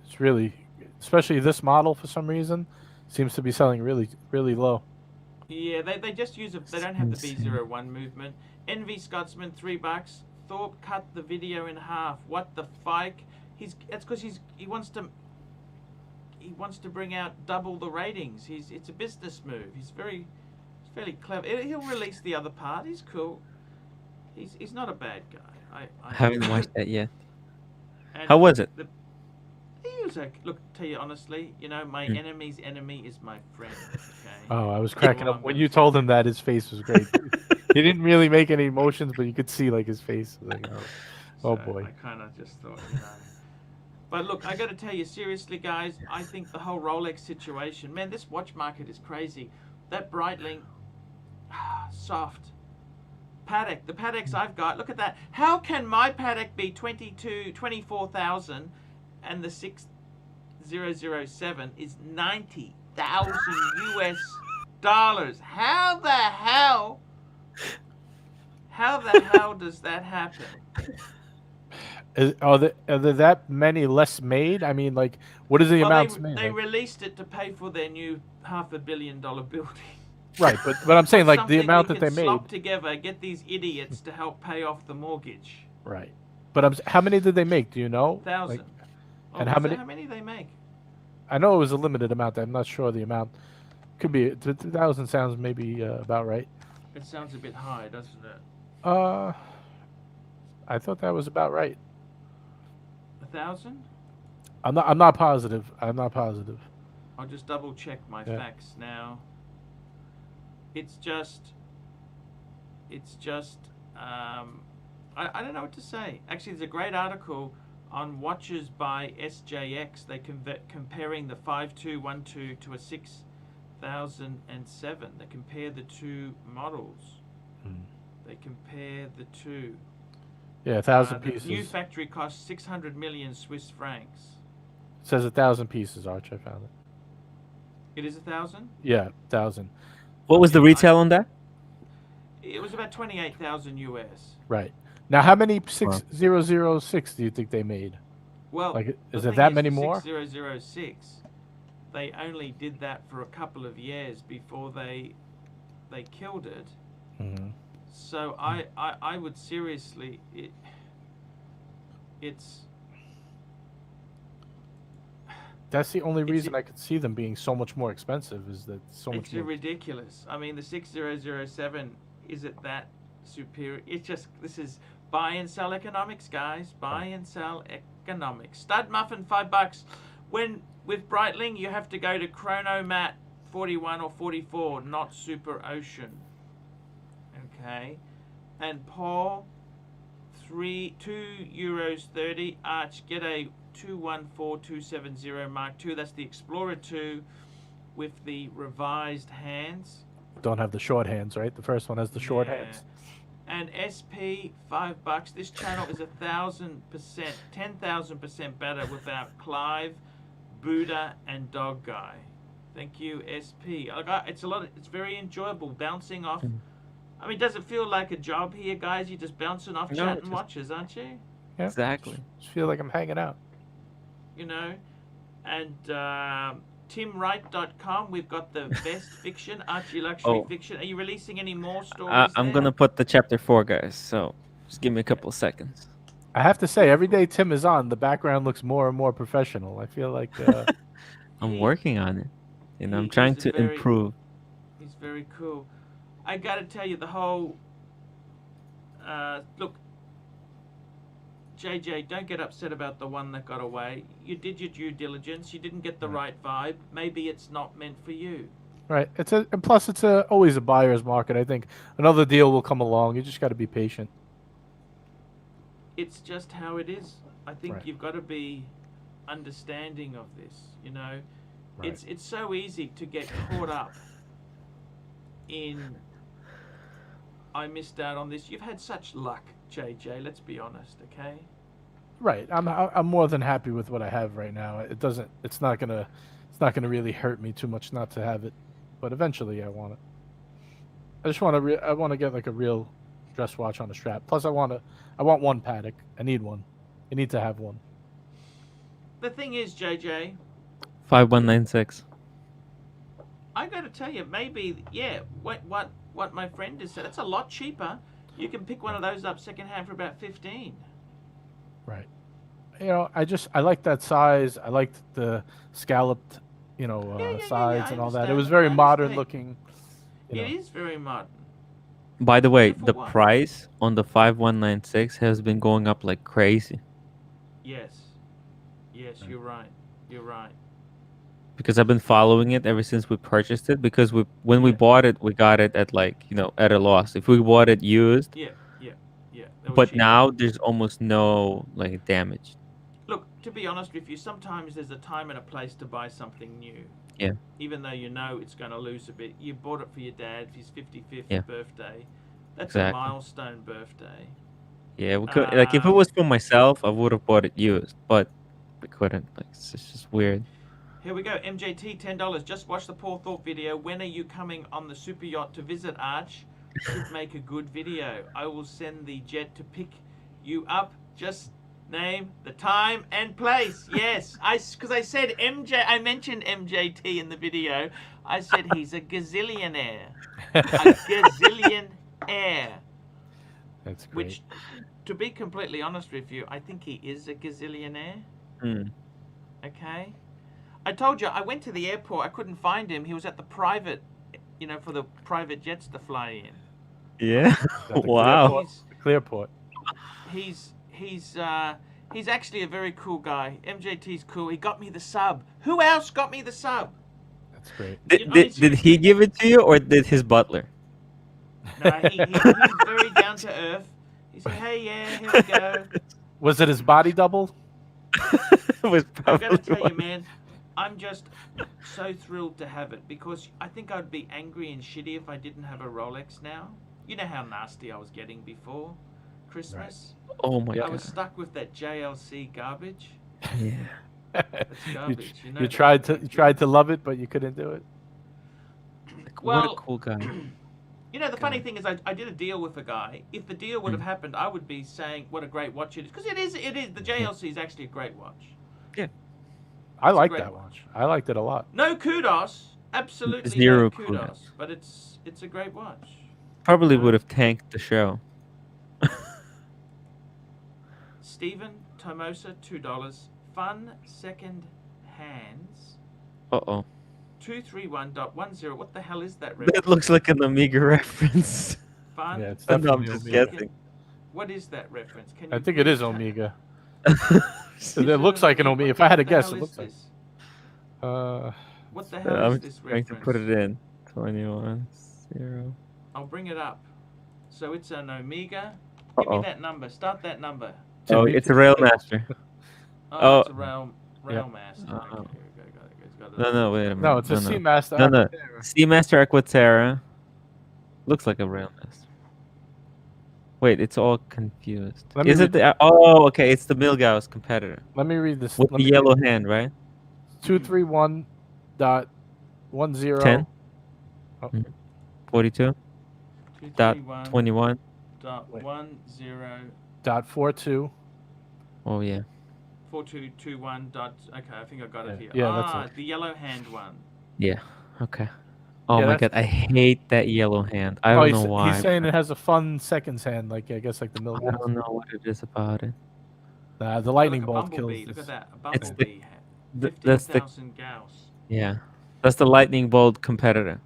It's really, especially this model for some reason, seems to be selling really low. Yeah, they just use they don't have the B01 movement. Envy Scotsman, $3. Thorpe cut the video in half. What the fike? That's because he wants to bring out double the ratings. It's a business move. He's fairly clever. He'll release the other part. He's cool. He's not a bad guy. I haven't watched that yet. And How was it? He was okay. Look, tell you honestly, my enemy's enemy is my friend. Okay. Oh, I was cracking Well, up when you told him that. His face was great. He didn't really make any emotions, but you could see like his face. Like, oh boy. I kind of just thought, But look, I got to tell you seriously, guys. I think the whole Rolex situation, man, this watch market is crazy. That Breitling, soft. Patek, the Pateks I've got, look at that. How can my Patek be 24,000 and the 6007 is 90,000 US dollars? How the hell does that happen? Are there that many less made? I mean, like, what is the amounts made? They released it to pay for their new $500 million building. Right, but I'm saying like the amount that they made. Slop together, get these idiots to help pay off the mortgage. Right, but how many did they make? Do you know? 1,000. Like, and how many? How many they make? I know it was a limited amount. I'm not sure the amount. Could be 2,000. Sounds maybe about right. It sounds a bit high, doesn't it? I thought that was about right. 1,000? I'm not positive. I'll just double check my facts now. It's just I don't know what to say. Actually, there's a great article on watches by SJX. They comparing the 5212 to a 6007. They compare the two models. They compare the two. Yeah, 1,000 pieces. New factory cost 600 million Swiss francs. It says 1,000 pieces, Arch. I found it. It is 1,000? Yeah, 1,000. What was the retail on that? It was about 28,000 US. Right. Now, how many 6006 do you think they made? Well, like, is there that many more? 6006. They only did that for a couple of years before they killed it. Mm-hmm. So I would seriously it's. That's the only reason I could see them being so much more expensive is that so much. It's ridiculous. I mean, the 6007 is it that superior? It's just this is buy and sell economics, guys. Buy and sell economics. Stud muffin $5. When with Breitling, you have to go to Chronomat 41 or 44, not Super Ocean. Okay, and Paul, €2.30. Arch, get a 214270 Mark II. That's the Explorer 2 with the revised hands. Don't have the short hands, right? The first one has the short hands. And SP $5. This channel is 1,000%, 10,000% better without Clive, Buddha, and Dog Guy. Thank you, SP. It's it's very enjoyable bouncing off. I mean, does it feel like a job here, guys? You're just bouncing off chatting watches, aren't you? Yeah, exactly. Just feel like I'm hanging out. And timwright.com, we've got the best fiction, ArchieLuxury fiction. Are you releasing any more stories? I'm going to put the chapter 4, guys. So just give me a couple of seconds. I have to say, every day Tim is on, the background looks more and more professional. I feel like I'm working on it. I'm trying to improve. He's very cool. I got to tell you, the whole... look, JJ, don't get upset about the one that got away. You did your due diligence. You didn't get the right vibe. Maybe it's not meant for you. Right. And plus, it's always a buyer's market. I think another deal will come along. You just got to be patient. It's just how it is. I think you've got to be understanding of this. Right. It's so easy to get caught up in, I missed out on this. You've had such luck, JJ. Let's be honest, okay? Right. I'm more than happy with what I have right now. It's not gonna really hurt me too much not to have it, but eventually I want it. I just want to I want to get like a real dress watch on a strap. Plus I want one Patek. I need one. I need to have one. The thing is, JJ, 5196. I got to tell you, maybe, yeah, what my friend has said, it's a lot cheaper. You can pick one of those up secondhand for about 15. Right. You know, I like that size. I liked the scalloped, sides and all that. It was very modern looking. It is very modern. By the way, For the what? price on the 5196 has been going up like crazy. Yes. Yes, you're right. You're right. Because I've been following it ever since we purchased it. Because when we bought it, we got it at like, at a loss. If we bought it used, Yeah. That was but cheap. now there's almost no like damage. Look, to be honest with you, sometimes there's a time and a place to buy something new. Yeah. Even though you know it's going to lose a bit. You bought it for your dad for his 55th Yeah. birthday. That's Exactly. a milestone birthday. Yeah, we could like if it was for myself, I would have bought it used, but we couldn't. Like it's just weird. Here we go. MJT, $10. Just watch the Paul Thorpe video. When are you coming on the super yacht to visit Arch? Should make a good video. I will send the jet to pick you up. Just name the time and place. Yes, because I said I mentioned MJT in the video. I said he's a gazillionaire. A gazillionaire. That's great. Which, to be completely honest with you, I think he is a gazillionaire. Okay. I told you, I went to the airport. I couldn't find him. He was at the private, for the private jets to fly in. Yeah. Wow. Clearport. He's actually a very cool guy. MJT's cool. He got me the sub. Who else got me the sub? That's great. Did he give it to you or did his butler? No, he's very down to earth. He said, "Hey, yeah, here we go." Was it his body double? Was I've got to tell you, man, I'm just so thrilled to have it because I think I'd be angry and shitty if I didn't have a Rolex now. You know how nasty I was getting before Christmas? Right. Oh my I god. was stuck with that JLC garbage. Yeah. That's garbage. You tried to love it, but you couldn't do it. Like, what a cool guy. The funny thing is I did a deal with a guy. If the deal would have happened, I would be saying what a great watch it is. Because it is. The JLC is actually a great watch. Yeah. I like that watch. I liked it a lot. No kudos. Absolutely Zero no kudos. kudos. But it's a great watch. Probably would have tanked the show. Stephen Tomosa, $2. Fun second hands. 231.10. What the hell is that reference? That looks like an Amiga reference. Fun. Yeah, it's No, I'm definitely just Omega. guessing. What is that reference? Can I you think it is please Omega. Is It it looks like an Omega. If I had to What the guess, hell it is looks like. this? What the hell I'm is this just trying reference? to put it in. 21, 0. I'll bring it up. So it's an Omega. Give me that number. Start that number. Oh, it's a Railmaster. Oh, it's a Railmaster. Uh-oh. Okay, got it. No, wait a minute. No, it's a Seamaster. No. Seamaster Aquaterra. Looks like a Railmaster. Wait, it's all confused. Is it the... Oh, okay. It's the Milgauss competitor. Let me read this. With the yellow hand, right? 231.10. 10? 42? Dot 21? .10. .42. Oh, yeah. 4221. Okay, I think I got it here. Yeah, that's it. The yellow hand one. Yeah. Okay. Oh Yeah, my god, I hate that yellow hand. I don't know why. He's saying it has a fun seconds hand, like I guess like the I Milgauss. don't know what it is about it. The lightning Look, bolt kills. Look at that. A It's bumblebee. that's the 15,000 Gauss. Yeah, that's the lightning bolt competitor.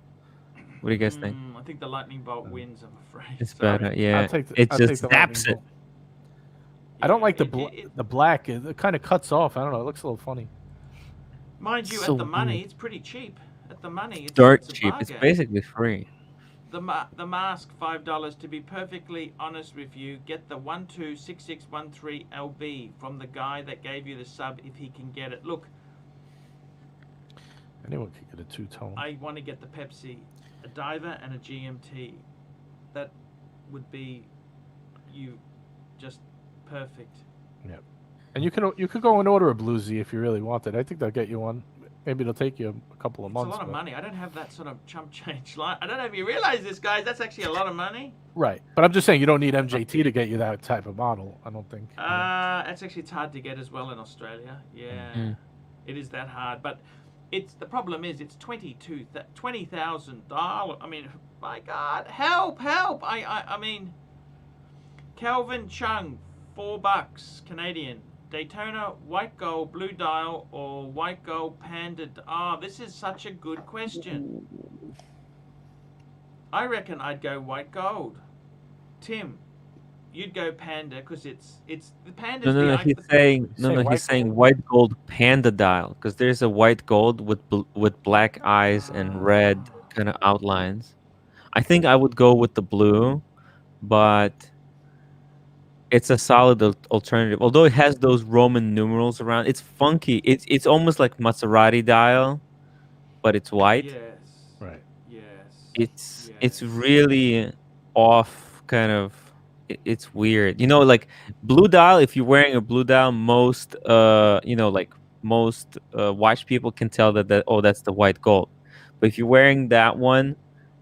What do you guys think? I think the lightning bolt wins. I'm afraid. It's Sorry. better. Yeah, I'll take it I'll just take the snaps lightning it. bolt. I don't like the it- the black. It kind of cuts off. I don't know. It looks a little funny. Mind you, So at the money, weird. it's pretty cheap. At the money, it's Dirt it's a cheap. It's bargain. basically free. The mask, $5. To be perfectly honest with you, get the 126613 LB from the guy that gave you the sub if he can get it. Look, Anyone could get a two-tone. I want to get the Pepsi, a diver and a GMT. That would be you just perfect. Yeah. And you could go and order a bluesy if you really wanted. I think they'll get you one. Maybe it'll take you a couple of months. It's a lot of money. I don't have that sort of chump change. I don't know if you realize this, guys. That's actually a lot of money. Right. But I'm just saying you don't need MJT to get you that type of model, I don't think. It's hard to get as well in Australia. Yeah. It is that hard. But the problem is it's $20,000. I mean, my God, help. I mean, Calvin Chung, $4 Canadian. Daytona, white gold, blue dial, or white gold panda? This is such a good question. I reckon I'd go white gold. Tim, you'd go panda because it's the panda's No. He's saying white gold panda dial because there's a white gold with black eyes and red kind of outlines. I think I would go with the blue, but it's a solid alternative. Although it has those Roman numerals around, it's funky. It's almost like Maserati dial, but it's white. Yes. Right. Yes. It's really off, kind of. It's weird. You know, like blue dial. If you're wearing a blue dial, most watch people can tell that that's the white gold. But if you're wearing that one,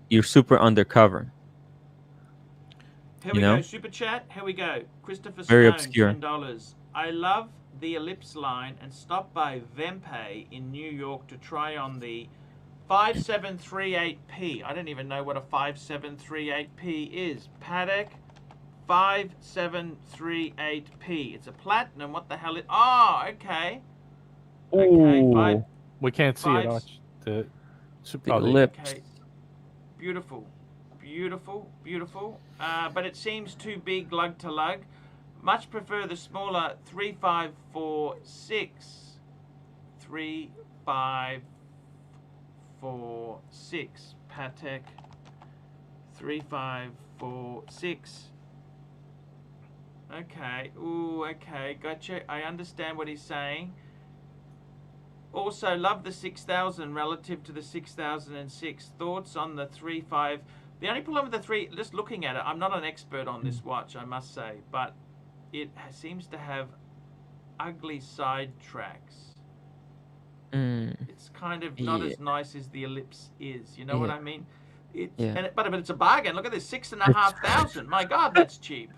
you're super undercover. Here we go, Super Chat. Here we go. Christopher Very Stone, obscure. $10. I love the Ellipse line and stopped by Vempe in New York to try on the 5738P. I don't even know what a 5738P is. Patek 5738P. It's a platinum. What the hell is... Oh, okay. Okay. We can't see it, Arch. The Ellipse. Okay. Beautiful. But it seems too big lug to lug. Much prefer the smaller 3546. 3546. Patek 3546. Okay. Ooh, okay. Gotcha. I understand what he's saying. Also, love the 6000 relative to the 6006. Thoughts on the 35... The only problem with the 3... Just looking at it, I'm not an expert on this watch, I must say. But it seems to have ugly side tracks. It's kind of not as nice as the Ellipse is. You know what I mean? But it's a bargain. Look at this, 6,500. My God, that's cheap.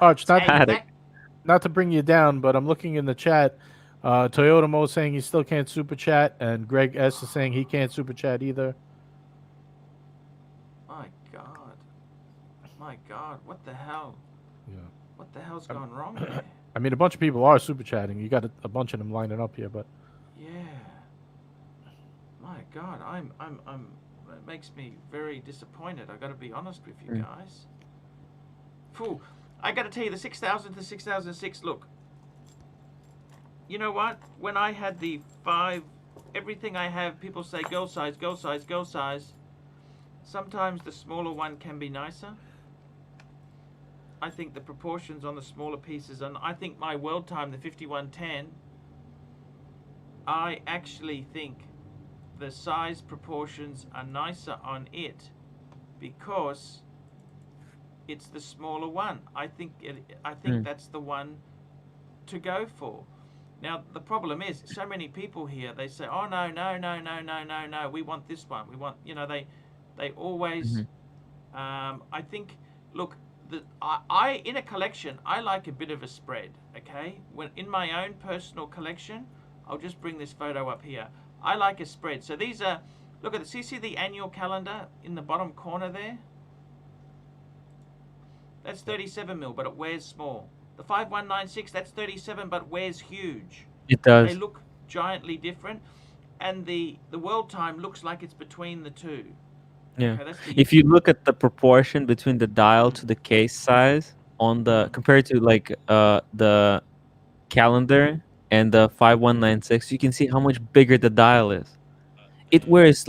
Arch, not to bring you down, but I'm looking in the chat. Toyota Mo saying he still can't super chat, and Greg S is saying he can't super chat either. My God, what the hell? Yeah. What the hell's gone wrong there? I mean, a bunch of people are super chatting. You got a bunch of them lining up here, but yeah. My God, it makes me very disappointed. I got to be honest with you guys. Phew. I got to tell you, the 6000 to 6006. Look. You know what? When I had the 5, everything I have, people say girl size, girl size, girl size. Sometimes the smaller one can be nicer. I think the proportions on the smaller pieces, and I think my world time, the 5110, I actually think the size proportions are nicer on it because it's the smaller one. I think that's the one to go for. Now the problem is, so many people here, they say, "Oh no, we want this one. We want," they always. I think, look, I in a collection, I like a bit of a spread. Okay, when in my own personal collection, I'll just bring this photo up here. I like a spread. So these are, look at this. You see the annual calendar in the bottom corner there? That's 37 mil, but it wears small. The 5196, that's 37, but wears huge. It does. They look giantly different, and the world time looks like it's between the two. Yeah. Okay, if you look at the proportion between the dial to the case size on the compared to like the calendar and the 5196, you can see how much bigger the dial is. It wears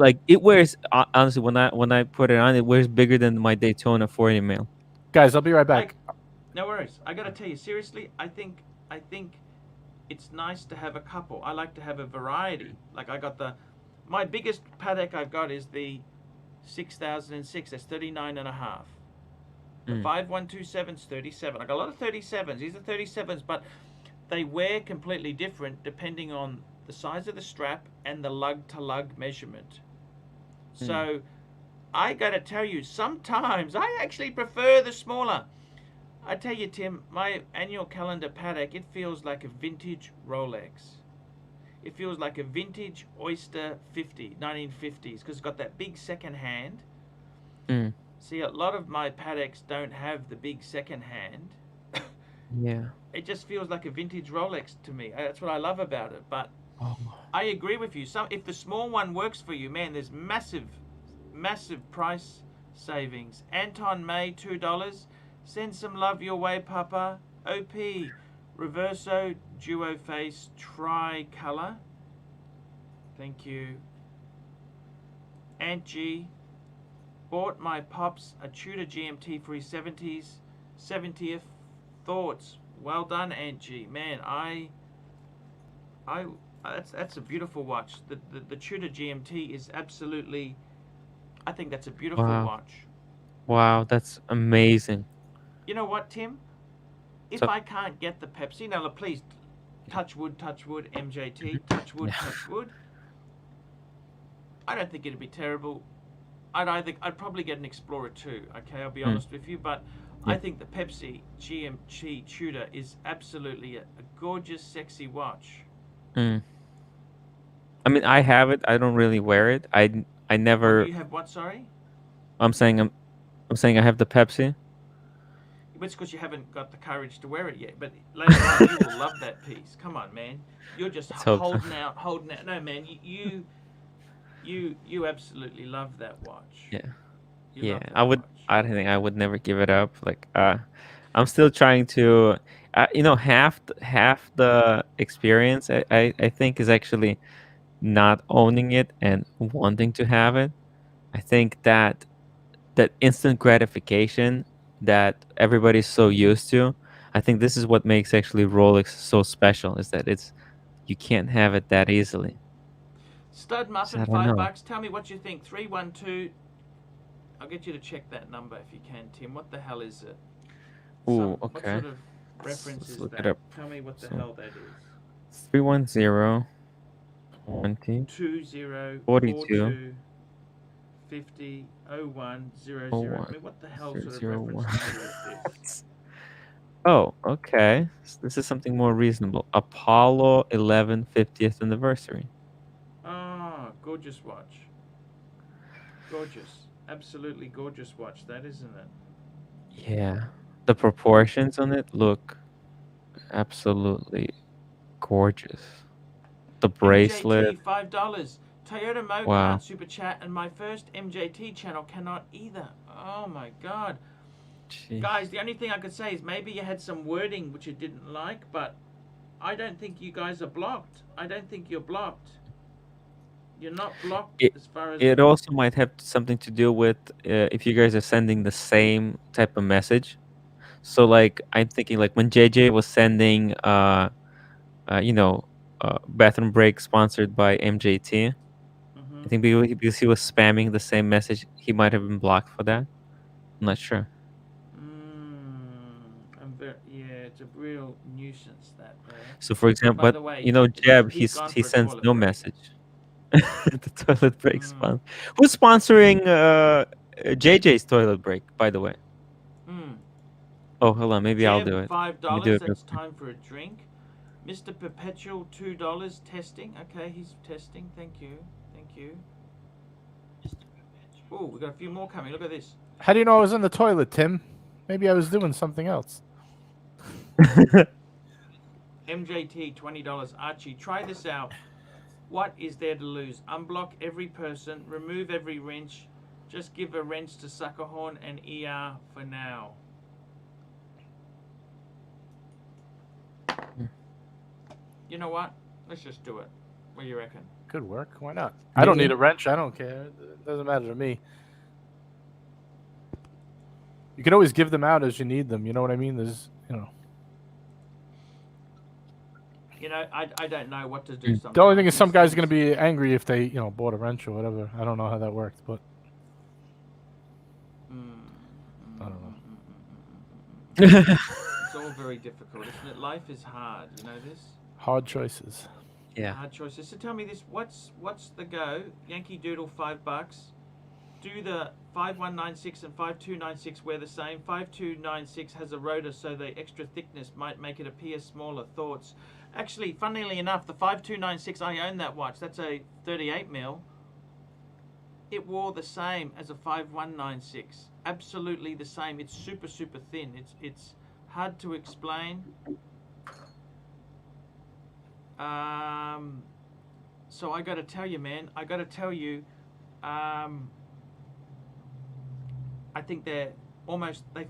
honestly, when I put it on, it wears bigger than my Daytona 40 mil. Guys, I'll be right back. No worries. I gotta tell you, seriously, I think it's nice to have a couple. I like to have a variety. Like I got the My biggest Patek I've got is the 6006. That's 39.5. The 5127's 37. I got a lot of 37s. These are 37s, but they wear completely different depending on the size of the strap and the lug-to-lug measurement. So I got to tell you, sometimes I actually prefer the smaller. I tell you, Tim, my annual calendar Patek, it feels like a vintage Rolex. It feels like a vintage Oyster 50, 1950s, because it's got that big second hand. See, a lot of my Pateks don't have the big second hand. Yeah. It just feels like a vintage Rolex to me. That's what I love about it. But I agree with you. If the small one works for you, man, there's massive price savings. Anton May, $2. Send some love your way, Papa. OP, Reverso, Duo Face, Tri-Color. Thank you. Aunt G, bought my pops a Tudor GMT for his 70th. Thoughts? Well done, Aunt G. Man, that's a beautiful watch. The Tudor GMT is absolutely, I think that's a beautiful watch. Wow, that's amazing. You know what, Tim? If I can't get the Pepsi, now please, touch wood, MJT, touch wood, touch wood. I don't think it'd be terrible. I'd probably get an Explorer too. Okay, I'll be honest with you, but I think the Pepsi GMT Tudor is absolutely a gorgeous, sexy watch. I mean, I have it. I don't really wear it. I never. You have what? Sorry. I'm saying I have the Pepsi. It's because you haven't got the courage to wear it yet. But later on, you will love that piece. Come on, man. You're just holding out. No, man. You absolutely love that watch. Yeah. I don't think I would never give it up. Like, I'm still trying to. Half the experience I think is actually not owning it and wanting to have it. I think that instant gratification that everybody's so used to, I think this is what makes actually Rolex so special, is that you can't have it that easily. Stud Muffin, $5. Tell me what you think. 312. I'll get you to check that number if you can, Tim. What the hell is it? Okay. What sort of reference is that? Tell me what the hell that is. 310 20 20 42 50 01 00. I mean, what the hell sort of reference number is this? Oh, okay. So this is something more reasonable. Apollo 11 50th anniversary. Oh, gorgeous watch. Gorgeous. Absolutely gorgeous watch, that, isn't it? Yeah. The proportions on it look absolutely gorgeous. The bracelet. MJT, $5. Toyota Mo can't super chat, and my first MJT channel cannot either. Oh my god. Jeez. Guys, the only thing I could say is maybe you had some wording which you didn't like, but I don't think you guys are blocked. I don't think you're blocked. You're not blocked as far as... It also might have something to do with if you guys are sending the same type of message. So, like, I'm thinking, like, when JJ was sending, bathroom break sponsored by MJT, I think because he was spamming the same message, he might have been blocked for that. I'm not sure. It's a real nuisance, that there. So, for example, by the way, Jeb, he sends no message. The toilet break sponsor. Who's sponsoring JJ's toilet break, by the way? Oh, hold on. Maybe Jeb, I'll do it. $5. That's time for a drink. Mr. Perpetual, $2. Testing. Okay, he's testing. Thank you. Oh, we got a few more coming. Look at this. How do you know I was in the toilet, Tim? Maybe I was doing something else. MJT, $20. Archie, try this out. What is there to lose? Unblock every person. Remove every wrench. Just give a wrench to Suckerhorn and ER for now. You know what? Let's just do it. What do you reckon? Could work. Why not? I don't need a wrench. I don't care. It doesn't matter to me. You can always give them out as you need them. You know what I mean? There's, You know, I don't know what to do. Sometimes. The only thing is, some These guys are going things- to be angry if they, bought a wrench or whatever. I don't know how that worked, but I don't know. It's all very difficult, isn't it? Life is hard. You know this. Hard choices. Yeah. Hard choices. So tell me this: what's the go? Yankee Doodle, $5. Do the 5196 and 5296 wear the same? 5296 has a rotor, so the extra thickness might make it appear smaller. Thoughts? Actually, funnily enough, the 5296, I own that watch. That's a 38 mil. It wore the same as a 5196. Absolutely the same. It's super, super thin. It's hard to explain. So I got to tell you, man. I got to tell you. I think they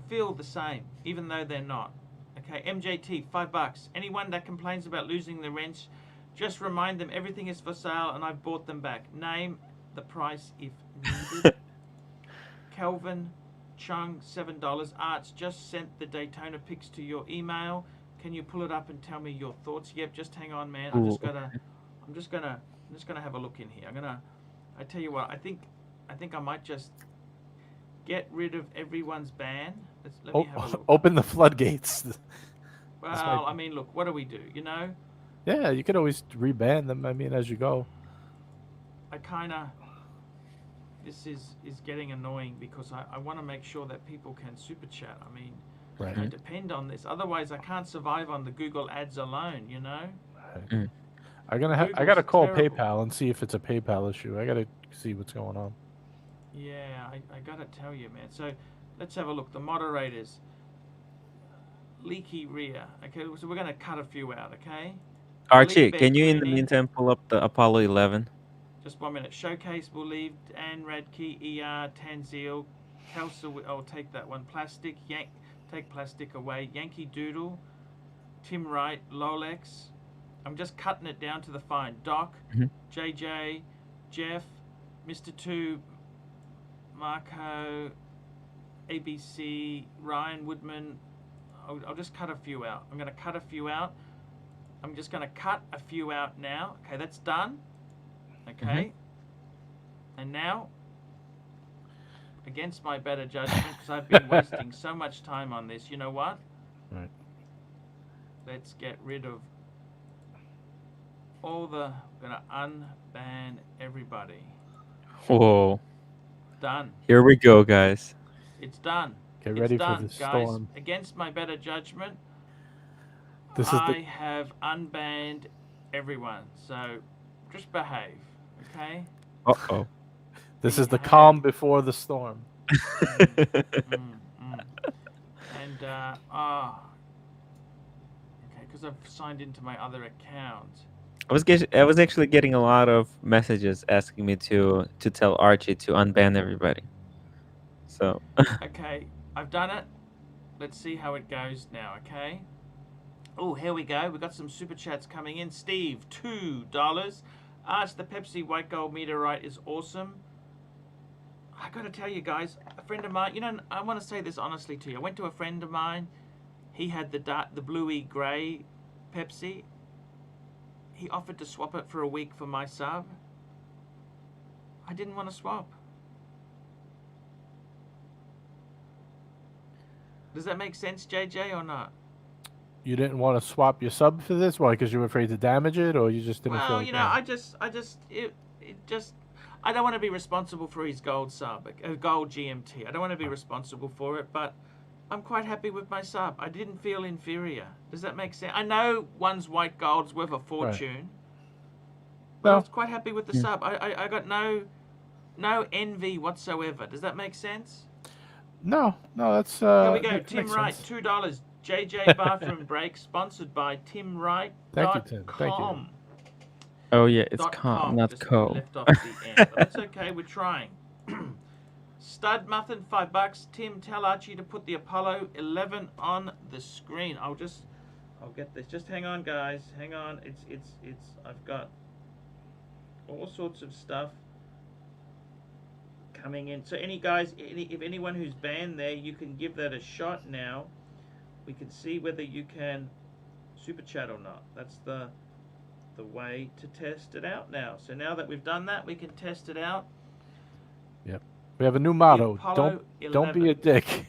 feel the same, even though they're not. Okay, MJT, $5. Anyone that complains about losing the wrench, just remind them everything is for sale and I've bought them back. Name the price if needed. Kelvin Chung, $7. Arch just sent the Daytona pics to your email. Can you pull it up and tell me your thoughts? Yep, just hang on, man. I'm just gonna have a look in here. I tell you what, I think I might just get rid of everyone's ban. Let me have a look. Open the floodgates. Well, I mean, look, what do we do? You know? Yeah, you could always reban them. I mean, as you go. This is getting annoying because I want to make sure that people can super chat. I mean, Right. I depend on this. Otherwise, I can't survive on the Google ads alone. You know? Right. I gotta call PayPal and see if it's a PayPal issue. I gotta see what's going on. Yeah, I gotta tell you, man. So let's have a look. The moderators. Leaky rear. Okay, so we're gonna cut a few out. Okay. Archie, Bed can you in the cleaning. meantime pull up the Apollo 11? Just 1 minute. Showcase will leave. Dan Radke, ER, Tanzil, Kelsa. I'll take that one. Plastic. Take plastic away. Yankee Doodle. Tim Wright. Rolex. I'm just cutting it down to the fine. Doc. JJ. Jeff. Mr. 2. Marco. ABC. Ryan Woodman. I'll just cut a few out. I'm going to cut a few out. I'm just going to cut a few out now. Okay, that's done. Okay. And now, against my better judgment, because I've been wasting so much time on this, you know what? Right. Let's get rid of all the... I'm going to unban everybody. Whoa. Done. Here we go, guys. It's done. Get It's ready done, for the guys. storm. Against my better judgment, I have unbanned everyone. So just behave, okay? Uh-oh. This is the calm before the storm. And okay, because I've signed into my other account. I was actually getting a lot of messages asking me to tell Archie to unban everybody. So Okay, I've done it. Let's see how it goes now, okay? Oh, here we go. We've got some super chats coming in. Steve, $2. Arch, the Pepsi white gold meteorite is awesome. I got to tell you guys, a friend of mine, you know, I want to say this honestly to you. I went to a friend of mine. He had the bluey grey Pepsi. He offered to swap it for a week for my sub. I didn't want to swap. Does that make sense, JJ, or not? You didn't want to swap your sub for this? Why? Because you were afraid to damage it, or you just didn't feel Well, like you know, I don't want to be responsible for his gold sub, gold GMT. I don't want to be responsible for it, but I'm quite happy with my sub. I didn't feel inferior. Does that make sense? I know one's white gold's worth a fortune, but I was quite happy with the sub. I got no envy whatsoever. Does that make sense? No, that's Here we go. that Tim makes Wright, sense. $2. JJ Bathroom Break, sponsored by TimWright.com. Thank you, Tim. Thank you. oh yeah, it's .com, com, not just co. left off the end. But that's okay, we're trying. Stud Muffin, $5. Tim, tell Archie to put the Apollo 11 on the screen. I'll get this. Just hang on, guys. Hang on. I've got all sorts of stuff coming in. So if anyone who's banned there, you can give that a shot now. We can see whether you can super chat or not. That's the way to test it out now. So now that we've done that, we can test it out. Yep. We have a new motto. Apollo Don't be a 11. dick.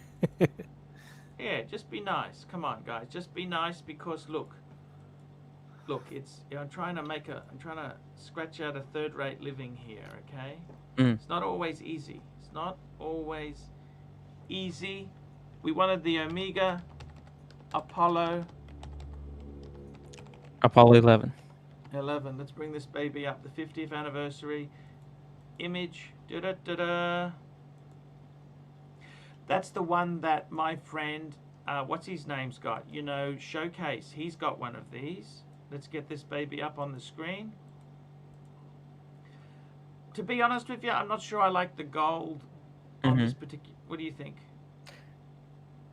Yeah, just be nice. Come on, guys, just be nice because look, it's I'm trying to scratch out a third-rate living here. Okay, It's not always easy. It's not always easy. We wanted the Omega Apollo 11. 11. Let's bring this baby up. The 50th anniversary image. Da-da-da-da. That's the one that my friend, what's his name's got? You know, Showcase. He's got one of these. Let's get this baby up on the screen. To be honest with you, I'm not sure I like the gold on this particular. What do you think?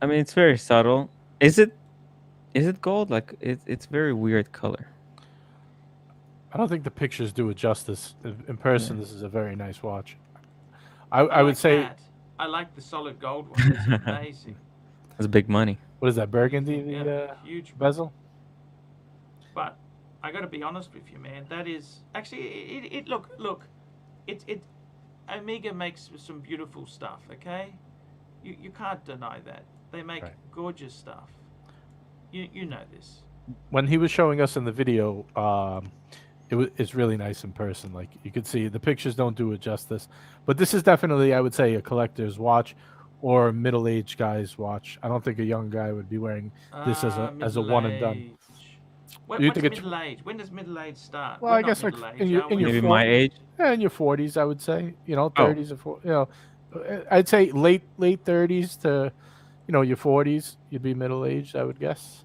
I mean, it's very subtle. Is it gold? Like it's very weird color. I don't think the pictures do it justice. In person, This is a very nice watch. I would say that. I like the solid gold one. It's amazing. That's big money. What is that, burgundy? Yeah, huge bezel. But I got to be honest with you, man. That is actually look. It Omega makes some beautiful stuff. Okay, you can't deny that. They make gorgeous stuff. You know this. When he was showing us in the video, it's really nice in person. Like you could see, the pictures don't do it justice. But this is definitely, I would say, a collector's watch or a middle-aged guy's watch. I don't think a young guy would be wearing this as a one and done. What's middle age? When does middle age start? Well, I guess like in your maybe my age. Yeah, in your 40s, I would say. 30s or 40s. I'd say late 30s to, your 40s. You'd be middle aged, I would guess.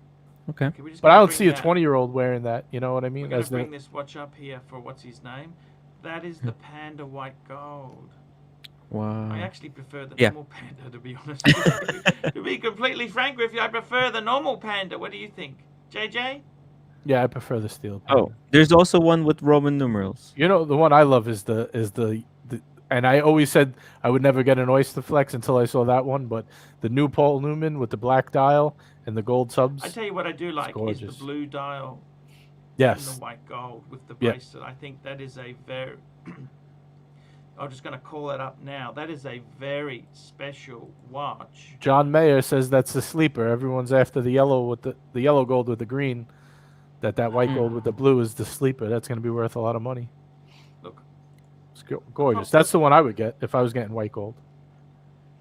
Okay. But I don't see a 20-year-old wearing that. You know what I mean? We're going to bring this watch up here for what's his name. That is the Panda White Gold. Wow. I actually prefer the normal Panda, to be honest with you. To be completely frank with you, I prefer the normal Panda. What do you think? JJ? Yeah, I prefer the steel Panda. Oh, there's also one with Roman numerals. The one I love is the and I always said I would never get an Oyster Flex until I saw that one, but the new Paul Newman with the black dial and the gold subs. I tell you what I do like is the blue dial. Yes. And the white gold with the bracelet. I think that is a very I'm just going to call it up now. That is a very special watch. John Mayer says that's the sleeper. Everyone's after the yellow with the yellow gold with the green. That white gold with the blue is the sleeper. That's going to be worth a lot of money. Look. It's gorgeous. That's the one I would get if I was getting white gold.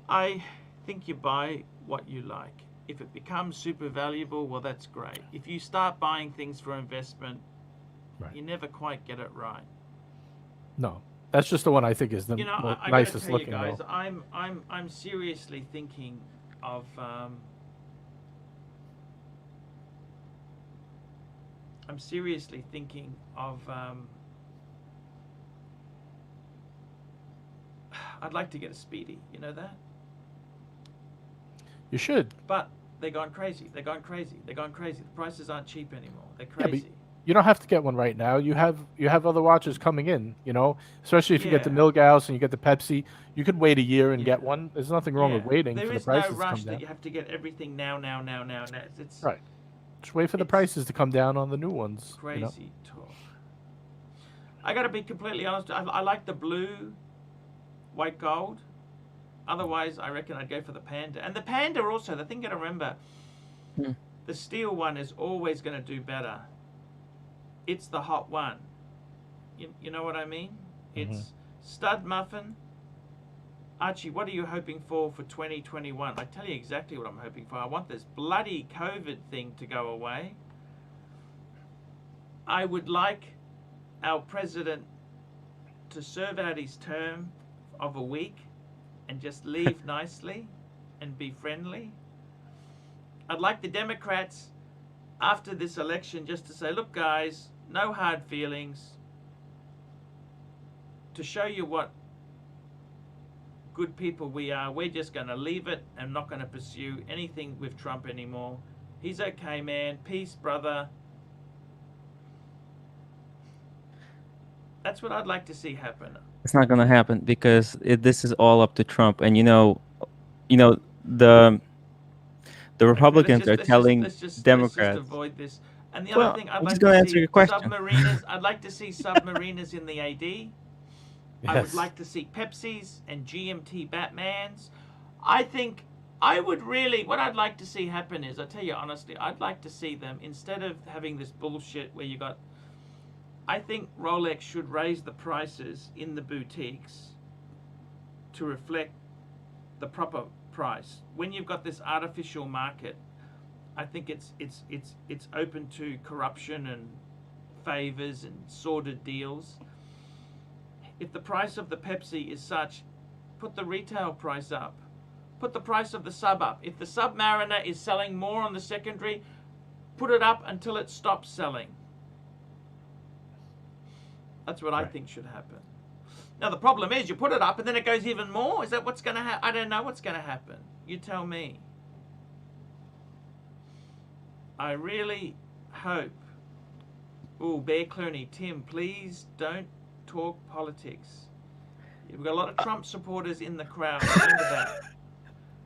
I think you buy what you like. If it becomes super valuable, well, that's great. If you start buying things for investment, you never quite get it right. No. That's just the one I think is the nicest looking. You guys, I'm seriously thinking of I'd like to get a Speedy. You know that? You should. But they're going crazy. They're going crazy. They're going crazy. The prices aren't cheap anymore. They're crazy. Yeah, you don't have to get one right now. You have other watches coming in, especially if you get the Milgauss and you get the Pepsi. You could wait a year and get one. There's nothing wrong with waiting for the prices to come down. There is no rush that you have to get everything now. It's right. Just wait for the prices to come down on the new ones. Crazy talk. I got to be completely honest. I like the blue, white gold. Otherwise, I reckon I'd go for the Panda. And the Panda also, the thing you got to remember, the steel one is always going to do better. It's the hot one. You know what I mean? It's stud muffin. Archie, what are you hoping for 2021? I tell you exactly what I'm hoping for. I want this bloody COVID thing to go away. I would like our president to serve out his term of a week and just leave nicely and be friendly. I'd like the Democrats after this election just to say, look guys, no hard feelings, to show you what good people we are. We're just going to leave it and not going to pursue anything with Trump anymore. He's okay, man. Peace, brother. That's what I'd like to see happen. It's not going to happen because this is all up to Trump. And the Republicans are telling Democrats. Let's just avoid this. And the Well, other thing, I'd I'm like just gonna to answer see your question. submariners. I'd like to see submariners in the AD. I would Yes. like to see Pepsis and GMT Batmans. I think I would really, what I'd like to see happen is, I tell you honestly, I'd like to see them, instead of having this bullshit where you got, I think Rolex should raise the prices in the boutiques to reflect the proper price. When you've got this artificial market, I think it's open to corruption and favors and sordid deals. If the price of the Pepsi is such, put the retail price up. Put the price of the sub up. If the Submariner is selling more on the secondary, put it up until it stops selling. That's what I think should happen. Now the problem is you put it up and then it goes even more. Is that what's going to happen? I don't know what's going to happen. You tell me. I really hope. Ooh, Bear Clooney, Tim, please don't talk politics. We've got a lot of Trump supporters in the crowd. Remember that.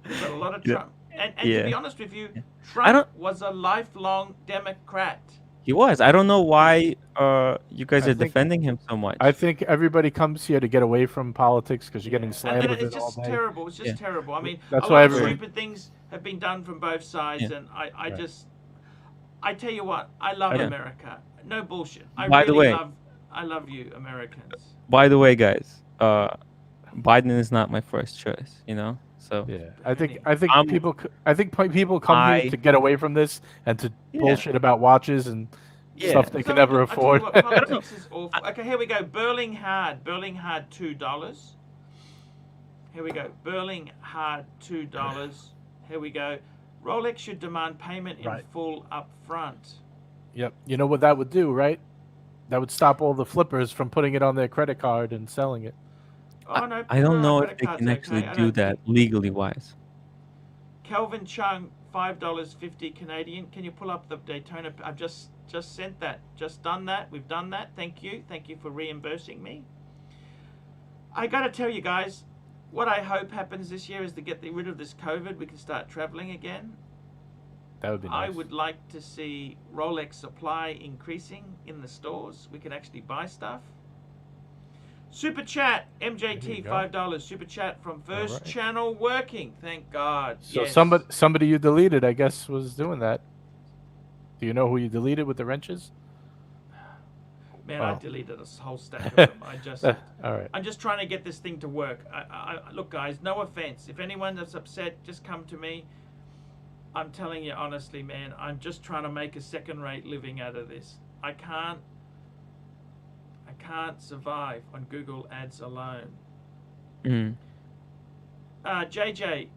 We've got a lot of Trump. And to be honest with you, Trump was a lifelong Democrat. He was. I don't know why you guys I are think- defending him so much. I think everybody comes here to get away from politics because you're getting And slammed then with it's it all just day. terrible. It's just terrible. I mean, That's a why lot of everyone- stupid things have been done from both sides, Yeah. and I Right. just, I tell you what, I love Yeah. America. No bullshit. I By the really way- I love you, Americans. By the way, guys, Biden is not my first choice. You know, so Yeah, I think I'm- people come here to get away from this and to bullshit about watches and stuff they can never afford. I tell you what, politics is awful. Okay, here we go. Burlinghard $2. Here we go. Burlinghard $2. Here we go. Rolex should demand payment in Right. full up front. Yep. You know what that would do, right? That would stop all the flippers from putting it on their credit card and selling it. Oh no, I don't know if credit they cards can actually okay. I do don't that think- legally wise. Kelvin Chung, $5.50 Canadian. Can you pull up the Daytona? I've just sent that. Just done that. We've done that. Thank you. Thank you for reimbursing me. I got to tell you guys, what I hope happens this year is to get rid of this COVID. We can start traveling again. That would be nice. I would like to see Rolex supply increasing in the stores. We can actually buy stuff. Super chat, There MJT, you go. $5. Super chat from First right. Channel working. Thank God. So yes. somebody you deleted, I guess, was doing that. Do you know who you deleted with the wrenches? Man, I Oh. deleted a whole stack of them. I just, All right. I'm just trying to get this thing to work. Look, guys, no offense. If anyone that's upset, just come to me. I'm telling you honestly, man, I'm just trying to make a second-rate living out of this. I can't survive on Google Ads alone. Mm. JJ,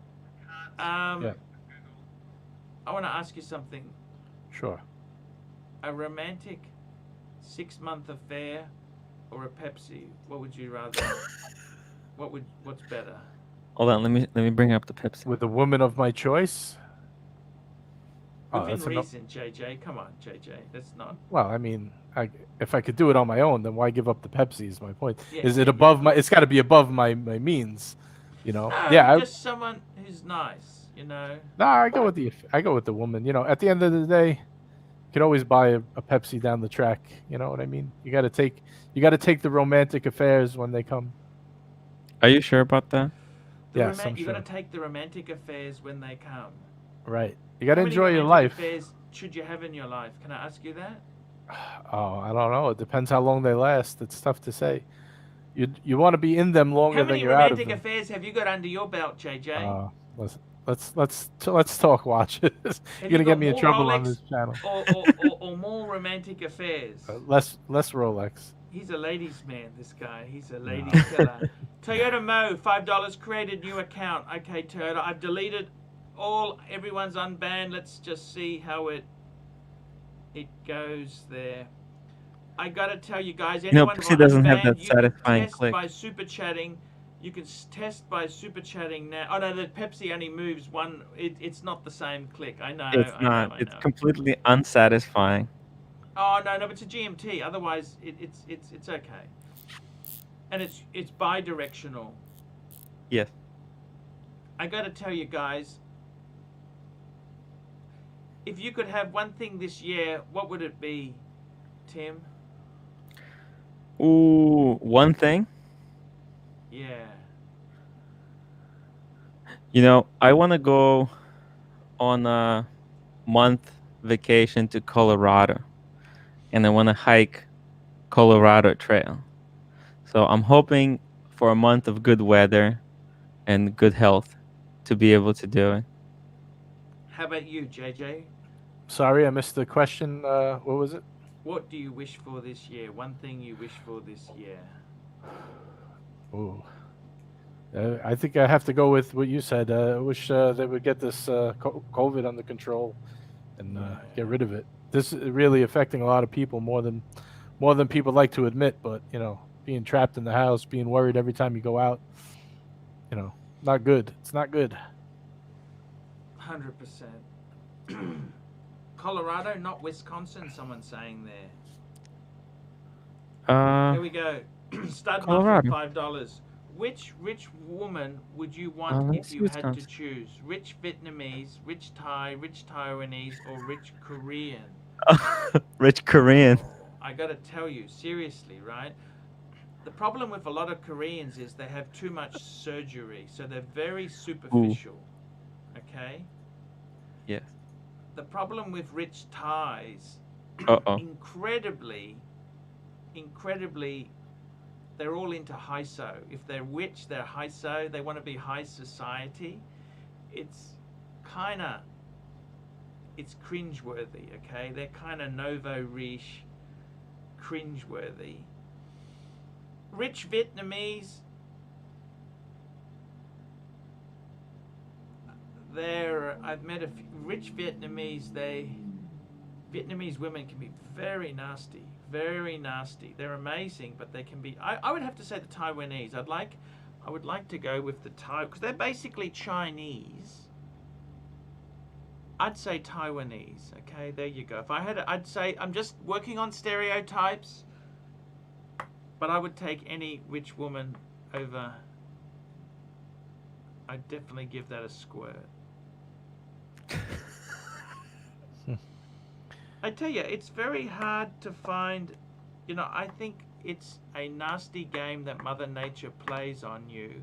Yeah. I want to ask you something. Sure. A romantic 6-month affair or a Pepsi? What would you rather? What's better? Hold on, let me bring up the Pepsi. With the woman of my choice. Within that's enough. reason, JJ. Come on, JJ. That's not. Well, I mean, if I could do it on my own, then why give up the Pepsi? Is my point. Yeah, Is it yeah, above yeah. my? It's got to be above my means. You know. No, Yeah. just someone who's nice. You know. I go with the woman. You know, at the end of the day, you can always buy a Pepsi down the track. You know what I mean? You got to take the romantic affairs when they come. Are you sure about that? Yes, I'm You sure. got to take the romantic affairs when they come. Right. You got to How many enjoy your romantic life. affairs should you have in your life? Can I ask you that? Oh, I don't know. It depends how long they last. It's tough to say. You want to be in them longer How than many you're out of romantic them. affairs have you got under your belt, JJ? Let's talk watches. You're gonna you get got me in more trouble on Rolex this channel. or more romantic affairs? Less Rolex. He's a ladies' man, this guy. He's a ladies' killer. Toyota Mo, $5, created new account. Okay, Toyota, I've deleted everyone's unbanned. Let's just see how it goes there. I gotta tell you guys, know, anyone Pepsi doesn't have that unbanned, you can satisfying test click. by super chatting. You can test by super chatting now. Oh no, the Pepsi only moves one. It's not the same click. I know. It's I not. know, I It's know. completely unsatisfying. Oh no, but it's a GMT. Otherwise, it's okay. And it's bi-directional. Yes. I got to tell you guys, if you could have one thing this year, what would it be, Tim? Ooh, one thing. Yeah. You know, I want to go on a month vacation to Colorado, and I want to hike Colorado Trail. So I'm hoping for a month of good weather and good health to be able to do it. How about you, JJ? Sorry, I missed the question. What was it? What do you wish for this year? One thing you wish for this year. Ooh. I think I have to go with what you said. I wish they would get this COVID under control and get rid of it. This is really affecting a lot of people more than people like to admit. But you know, being trapped in the house, being worried every time you go out, you know, not good. It's not good. 100%. Colorado, not Wisconsin, someone's saying there. Here we go. Stud muffin, $5. Which rich woman would you want if you had to choose? Rich Vietnamese, rich Thai, rich Taiwanese, or rich Korean? Rich Korean. I gotta tell you, seriously, right? The problem with a lot of Koreans is they have too much surgery, so they're very superficial. Okay? Yes. The problem with rich Thais, incredibly, they're all into high-so. If they're rich, they're high-so. They want to be high society. It's cringeworthy, okay? They're kind of nouveau riche, cringeworthy. Rich Vietnamese, I've met a few rich Vietnamese. Vietnamese women can be very nasty, very nasty. They're amazing, but they can be. I would have to say the Taiwanese. I would like to go with the Thai because they're basically Chinese. I'd say Taiwanese. Okay, there you go. If I had, I'd say I'm just working on stereotypes, but I would take any rich woman over. I'd definitely give that a squirt. I tell you, it's very hard to find, you know, I think it's a nasty game that Mother Nature plays on you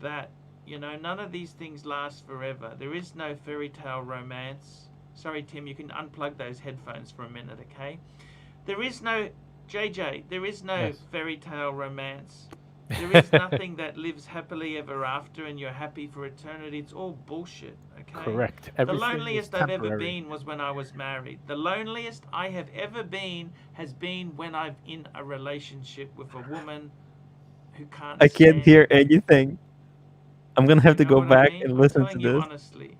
that, you know, none of these things last forever. There is no fairy tale romance. Sorry, Tim, you can unplug those headphones for a minute, okay? There is no, JJ, there is no fairy tale romance. There is nothing that lives happily ever after and you're happy for eternity. It's all bullshit, okay? Correct. The loneliest I've ever been was when I was married. The loneliest I have ever been has been when I'm in a relationship with a woman who can't I can't stand hear anything. I'm going to have to go back and listen to I'm telling you this. honestly.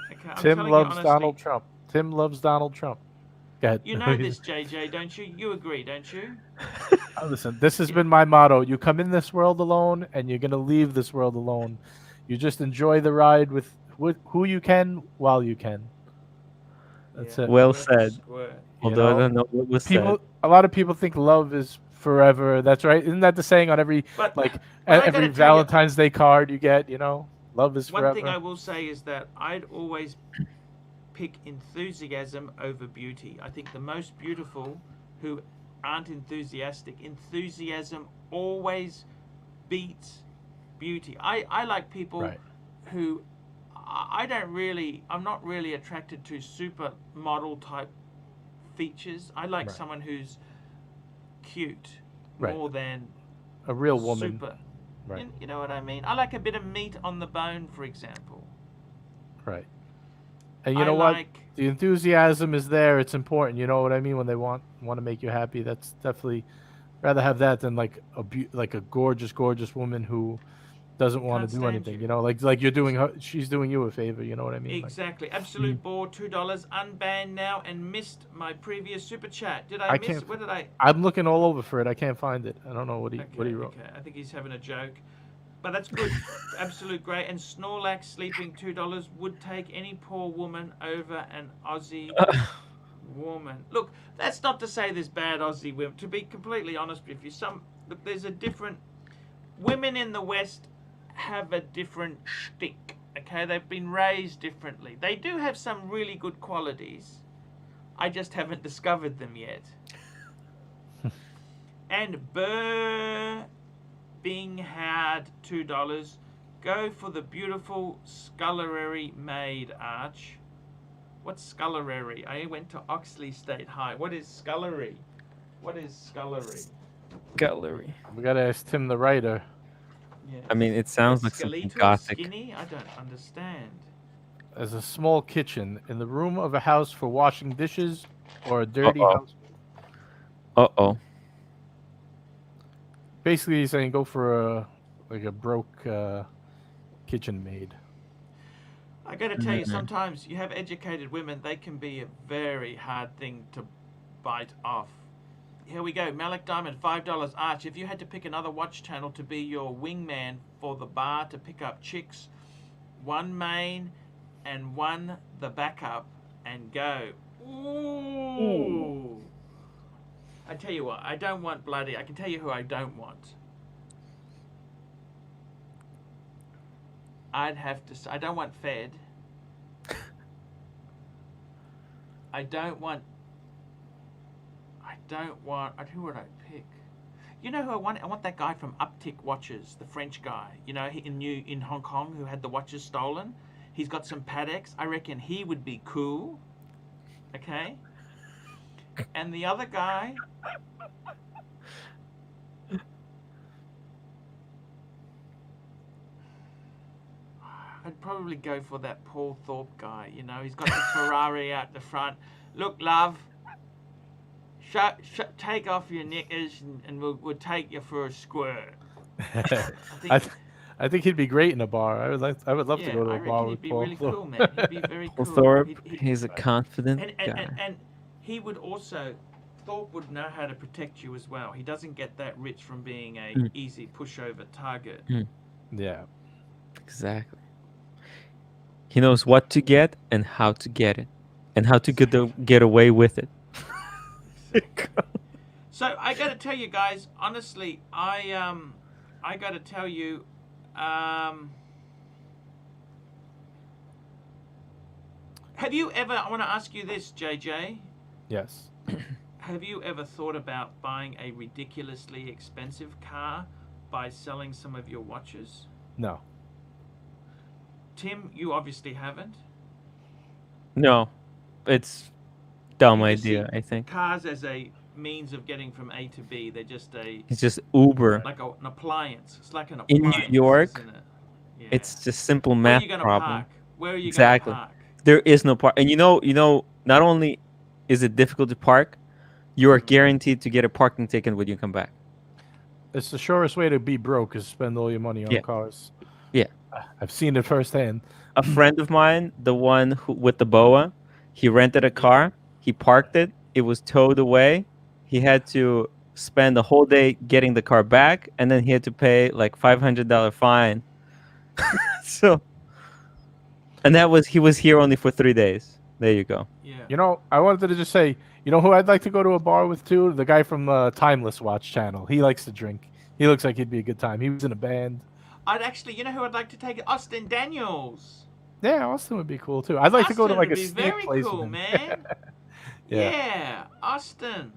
Okay, Tim loves Donald Trump. Tim loves Donald Trump. Go ahead. You know this, JJ, don't you? You agree, don't you? Listen, this has been my motto. You come in this world alone, and you're going to leave this world alone. You just enjoy the ride with who you can while you can. That's it. Well said. Although I don't know what was said. A lot of people think love is forever. That's right. Isn't that the saying on every every Valentine's Day card you get? You know, love is forever. One thing I will say is that I'd always pick enthusiasm over beauty. I think the most beautiful who aren't enthusiastic. Enthusiasm always beats beauty. I like people who I'm not really attracted to super model type features. I like someone who's cute more than a real woman. Super. Right. You know what I mean? I like a bit of meat on the bone, for example. Right. And you know what? The enthusiasm is there. It's important. You know what I mean? When they want to make you happy, that's definitely rather have that than like a gorgeous woman who doesn't want to do anything. You know, like you're doing her, she's doing you a favor. You know what I mean? Exactly. Absolute bore. $2 unbanned now and missed my previous super chat. Did I miss? What did I? I'm looking all over for it. I can't find it. I don't know what he wrote. Okay. I think he's having a joke. But that's good. Absolute great. And Snorlax sleeping $2 would take any poor woman over an Aussie woman. Look, that's not to say there's bad Aussie women. To be completely honest with you, there's a different. Women in the West have a different shtick. Okay, they've been raised differently. They do have some really good qualities. I just haven't discovered them yet. And Birmingham, $2. Go for the beautiful scullery maid, Arch. What's scullery? I went to Oxley State High. What is scullery? What is scullery? Gallery. We gotta ask Tim the writer. Yes. I mean, it sounds like something skeletal, gothic. Skinny? I don't understand. As a small kitchen in the room of a house for washing dishes or a dirty Uh-oh. house. Uh-oh. Basically, he's saying go for a broke kitchen maid. I got to tell you, sometimes you have educated women, they can be a very hard thing to bite off. Here we go. Malik Diamond, $5. Arch, if you had to pick another watch channel to be your wingman for the bar to pick up chicks, one main and one the backup, and go. Ooh. I tell you what, I don't want bloody. I can tell you who I don't want. I'd have to. I don't want Fed. I don't want. Who would I pick? You know who I want? I want that guy from Uptick Watches, the French guy. You know, in Hong Kong, who had the watches stolen. He's got some Pateks. I reckon he would be cool. Okay. And the other guy. I'd probably go for that Paul Thorpe guy. You know, he's got the Ferrari out the front. Look, love. Take off your knickers and we'll take you for a squirt. I think he'd be great in a bar. I would love to go to a bar with Paul. He'd be really cool, man. He'd be very cool. Thorpe, he's a confident guy. And he would also, Thorpe would know how to protect you as well. He doesn't get that rich from being a easy pushover target. Yeah. Exactly. He knows what to get and how to get it, and how to get away with it. So I got to tell you guys, honestly, I got to tell you, have you ever? I want to ask you this, JJ. Yes. Have you ever thought about buying a ridiculously expensive car by selling some of your watches? No. Tim, you obviously haven't. No, it's dumb You just idea. see I think cars as a means of getting from A to B. They're just it's just Uber. like an appliance. It's like an In appliance New York, isn't it? Yeah. it's just simple Where are math you gonna problem. park? Where are you Exactly. gonna park? There is no park, and you know, not only is it difficult to park, you are guaranteed to get a parking ticket when you come back. It's the surest way to be broke is spend all your money on cars. Yeah. I've seen it firsthand. A friend of mine, the one with the boa, he rented a car, he parked it, it was towed away. He had to spend the whole day getting the car back, and then he had to pay like $500 fine. So, and he was here only for 3 days. There you go. Yeah. You know, I wanted to just say, you know who I'd like to go to a bar with too? The guy from the Timeless Watch channel. He likes to drink. He looks like he'd be a good time. He was in a band. I'd actually, you know who I'd like to take? Austin Daniels. Yeah, Austin would be cool too. I'd like to go to like a Austin would be steak very place. cool, with him. man. Yeah, Austin.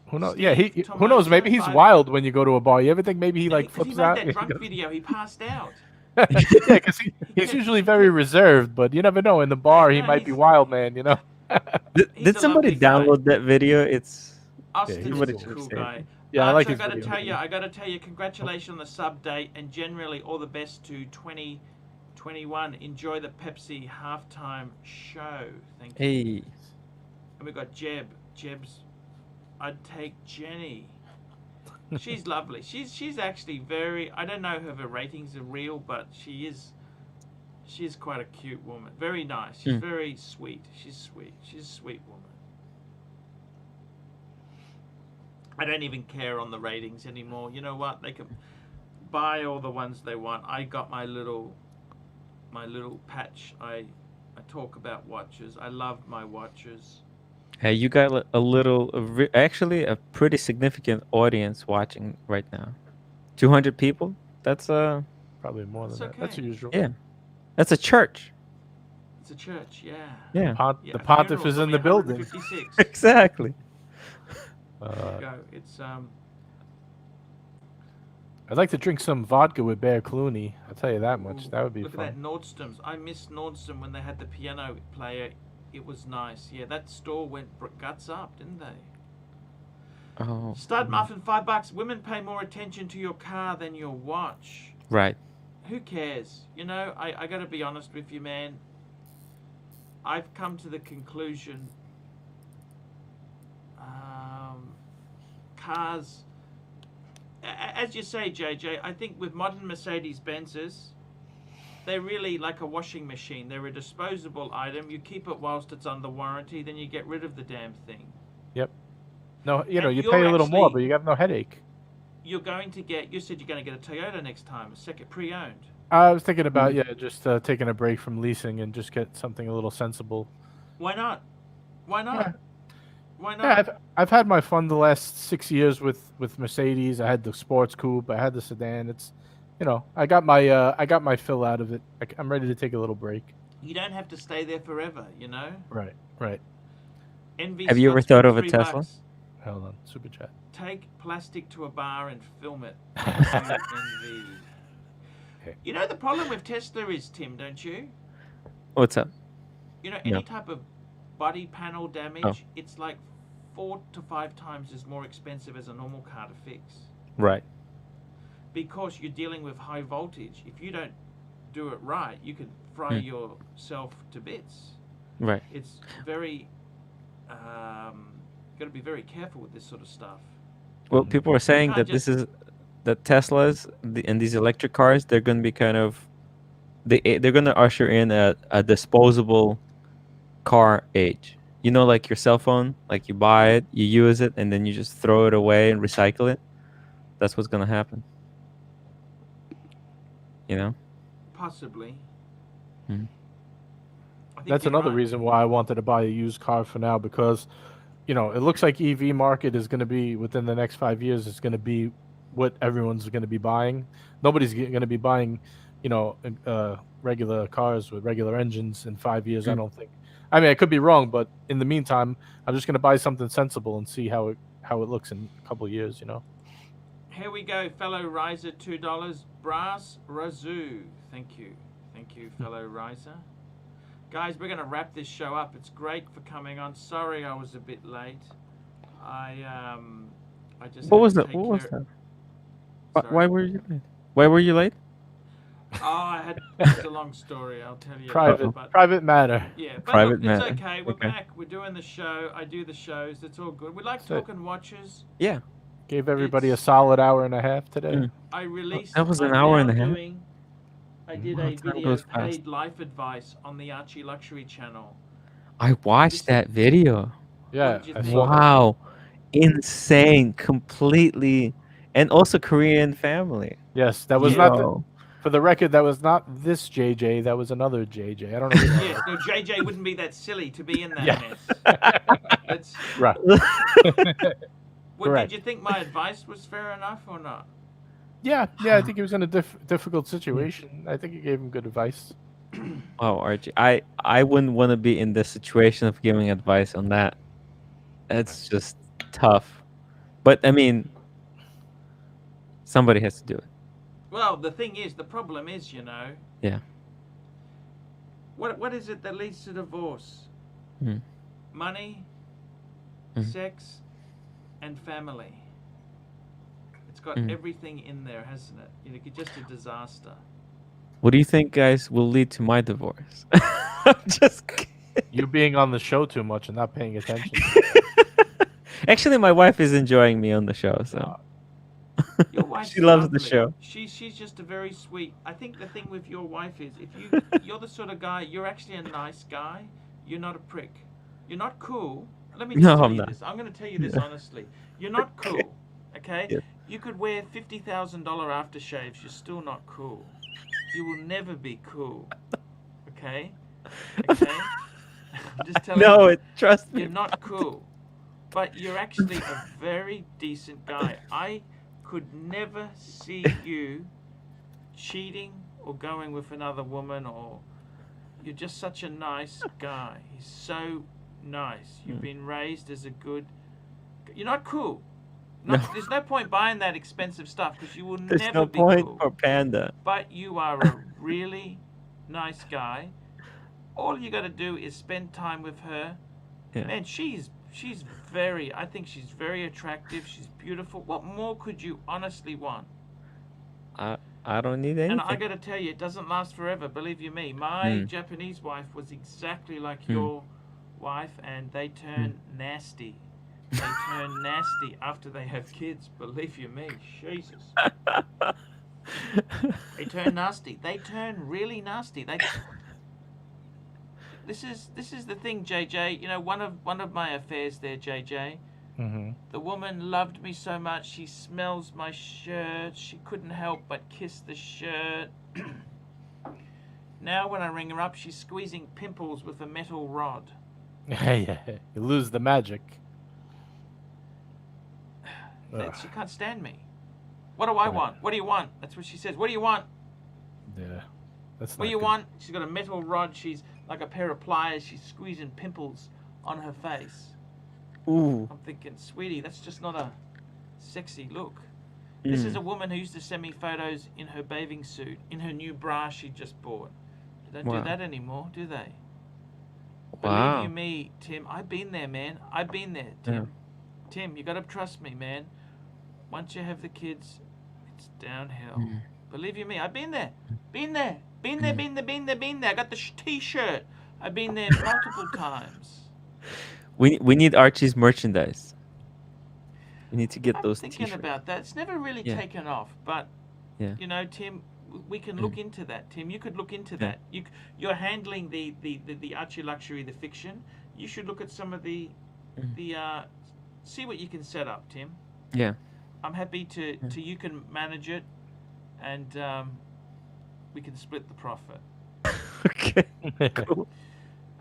Who knows? Steve Yeah, who knows? Maybe he's 5. wild when you go to a bar. You ever think maybe he like Because he flips made out? that drunk video, he passed out. Yeah, because he's usually very reserved, but you never know. In the bar, he No, might be he's- wild, man. You know. He's Did a somebody lovely guy. download that video? It's Austin he's is a cool. cool guy. Yeah, I Arch, like I his gotta video. I gotta tell you, congratulations on the sub date, and generally all the best to 2021. Enjoy the Pepsi halftime show. Thank you. hey. And we got Jeb. Jeb's. I'd take Jenny. She's lovely. She's actually very. I don't know if her ratings are real, but she's quite a cute woman. Very nice. She's very sweet. She's sweet. She's a sweet woman. I don't even care on the ratings anymore. You know what? They can buy all the ones they want. I got my little patch. I talk about watches. I love my watches. Hey, you got actually a pretty significant audience watching right now. 200 people? That's Probably more than That's that. That's okay. usual. yeah. That's a church. It's a church, yeah. Yeah. Yeah, The a pontiff funeral's is in the probably building. 156. Exactly. There you go. It's I'd like to drink some vodka with Bear Clooney. I'll tell you that much. ooh, That would be look fun. at that Nordstrom's. I miss Nordstrom when they had the piano player. It was nice. Yeah, that store went guts up, didn't they? Oh. Stud muffin, $5. Women pay more attention to your car than your watch. Right. Who cares? You know, I got to be honest with you, man. I've come to the conclusion, cars, as you say, JJ, I think with modern Mercedes-Benzes, they're really like a washing machine. They're a disposable item. You keep it whilst it's under warranty, then you get rid of the damn thing. Yep. No, you know, And you you're pay a little more, actually- but you have no headache. You're going to get, you said you're going to get a Toyota next time, a second pre-owned. I was thinking about just taking a break from leasing and just get something a little sensible. Why not? Why not? Yeah. Why not? Yeah, I've had my fun the last 6 years with Mercedes. I had the sports coupe. I had the sedan. It's, you know, I got my fill out of it. I'm ready to take a little break. You don't have to stay there forever, you know? Right. Right. Envy Have you ever Scott's thought of a $3. Tesla? Hold on. Super chat. Take plastic to a bar and film it. Envy. Okay. You know the problem with Tesla is, Tim, don't you? What's up? You know, any No. type of body panel damage, it's like 4 to 5 times as more expensive as a normal car to fix. Right. Because you're dealing with high voltage. If you don't do it right, you could fry yourself to bits. Right. It's very, got to be very careful with this sort of stuff. Well, people are saying can't that that Teslas and these electric cars, they're going to be kind of, they're going to usher in a disposable car age. You know, like your cell phone, like you buy it, you use it, and then you just throw it away and recycle it. That's what's going to happen. You know? Possibly. Mhm. I think That's you're another right. reason why I wanted to buy a used car for now, because, you know, it looks like EV market is going to be within the next 5 years. It's going to be what everyone's going to be buying. Nobody's going to be buying, you know, regular cars with regular engines in 5 years. I don't think. I mean, I could be wrong, but in the meantime, I'm just going to buy something sensible and see how it looks in a couple of years. You know. Here we go, fellow riser, $2. Brass Razoo. Thank you, fellow riser. Guys, we're going to wrap this show up. It's great for coming on. Sorry I was a bit late. I just. What had was to that? take What was care- that? Sorry. Why were you late? Why were you late? Oh, it's a long story. I'll tell you. Private matter. Yeah, but Private look, matter. it's okay. We're Okay. back. We're doing the show. I do the shows. It's all good. We like So- talking watches. Yeah. Gave everybody a It's- solid hour and a half today. Mm. I released. That was an I'm hour and now a half. doing- I did Wow, a time video goes of fast. paid life advice on the ArchieLuxury channel. I watched that video. Yeah. did you I think? saw that. Wow. Insane. Completely. And also Korean family. Yes, that was not. Yo. For the record, that was not this JJ. That was another JJ. I don't know. Who that Yes, no, JJ wouldn't be that silly to be in that Yeah. mess. That's, was. Right. well, Correct. did you think my advice was fair enough or not? Yeah. I think he was in a difficult situation. I think he gave him good advice. Oh, Archie. I wouldn't want to be in the situation of giving advice on that. That's just tough. But I mean, somebody has to do it. Well, the thing is, the problem is, you know. Yeah. What is it that leads to divorce? Mhm. Money, Mhm. sex, and family. It's got Mhm. everything in there, hasn't it? You know, it's just a disaster. What do you think, guys, will lead to my divorce? I'm just kidding. You being on the show too much and not paying attention. Actually, my wife is enjoying me on the show, so Your wife's she loves the lovely. show. She's just a very sweet. I think the thing with your wife is if you're the sort of guy, you're actually a nice guy. You're not a prick. You're not cool. Let me just No, tell I'm you not. this. I'm going to tell you this Yeah. honestly. You're not cool. Okay? Yeah. You could wear $50,000 aftershaves. You're still not cool. You will never be cool. Okay? Okay? I'm just telling No, you. trust me. You're not cool. But you're actually a very decent guy. I could never see you cheating or going with another woman, or you're just such a nice guy. He's so nice. You've been raised as a good. You're not cool. No. There's no point buying that expensive stuff because you will There's never no be point cool. for Panda. But you are a really nice guy. All you got to do is spend time with her. Yeah. Man, she's very. I think she's very attractive. She's beautiful. What more could you honestly want? I don't need anything. And I got to tell you, it doesn't last forever. Believe you me. My Japanese wife was exactly like your wife, and they turn nasty. They turn nasty after they have kids. Believe you me. Jesus. They turn nasty. They turn really nasty. This is the thing, JJ. You know, one of my affairs there, JJ. Mm-hmm. The woman loved me so much. She smells my shirt. She couldn't help but kiss the shirt. Now when I ring her up, she's squeezing pimples with a metal rod. Yeah, you lose the magic. She can't stand me. What do I want? What do you want? That's what she says. What do you want? Yeah, that's. What do you want? She's got a metal rod. She's like a pair of pliers. She's squeezing pimples on her face. Ooh. I'm thinking, sweetie, that's just not a sexy look. This is a woman who used to send me photos in her bathing suit, in her new bra she just bought. They don't do that anymore, do they? Wow. Believe you me, Tim, I've been there, man. I've been there, Tim. Yeah. Tim, you got to trust me, man. Once you have the kids, it's downhill. Believe you me, I've been there. Been there. Been there, been there, been there, been there. I got the t-shirt. I've been there multiple times. We need Archie's merchandise. We need to get those I'm thinking t-shirts. about that. It's never really taken off, but you know, Tim, we can look into that. Tim, you could look into that. You're handling the ArchieLuxury, the fiction. You should look at some of the see what you can set up, Tim. Yeah. I'm happy to you can manage it, and we can split the profit. Okay. Cool.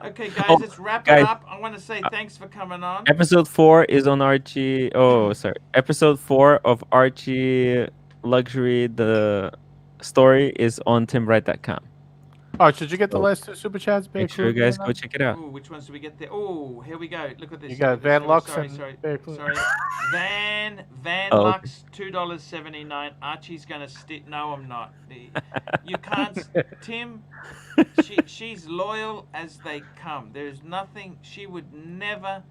Okay, guys, let's wrap it up. I want to say thanks for coming on. Episode 4 is on Archie. Oh, sorry. Episode 4 of Archie Luxury. The story is on timbright.com. Oh, did you get the last 2 super chats? Make sure you guys go check it out. Ooh, which ones do we get there? Oh, here we go. Look at this. You got Van Lux sorry. Van Lux, $2.79. Archie's gonna stick. No, I'm not. You can't, Tim. She's loyal as they come. There's nothing. She would never.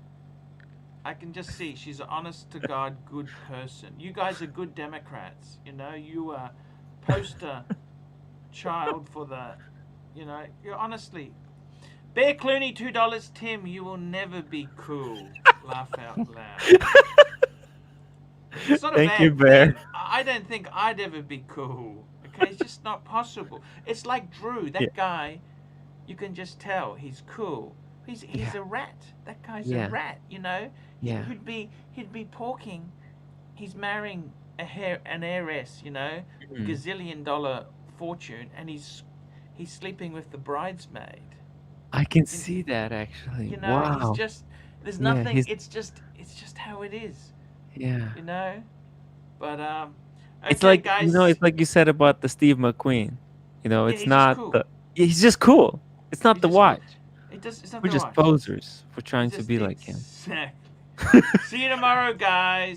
I can just see she's an honest to God good person. You guys are good Democrats. You know, you are poster child for the. You know, you're honestly. Bear Clooney, $2. Tim, you will never be cool. Laugh out loud. It's not a Thank bad you, Bear. thing. I don't think I'd ever be cool. Okay, it's just not possible. It's like Drew, that guy. You can just tell he's cool. He's a rat. That guy's a rat. You know. Yeah. He'd be porking. He's marrying an heiress. You know, gazillion-dollar fortune, and he's sleeping with the bridesmaid. I can see that actually. You know, wow. he's just there's nothing. Yeah, it's just how it is. Yeah. You know, but okay, It's like guys, you know, it's like you said about the Steve McQueen. You know, it's he's not just cool. he's just cool. It's not He's the just watch. It's not We're the just watch. posers for trying to Just be like him. exactly. See you tomorrow, guys.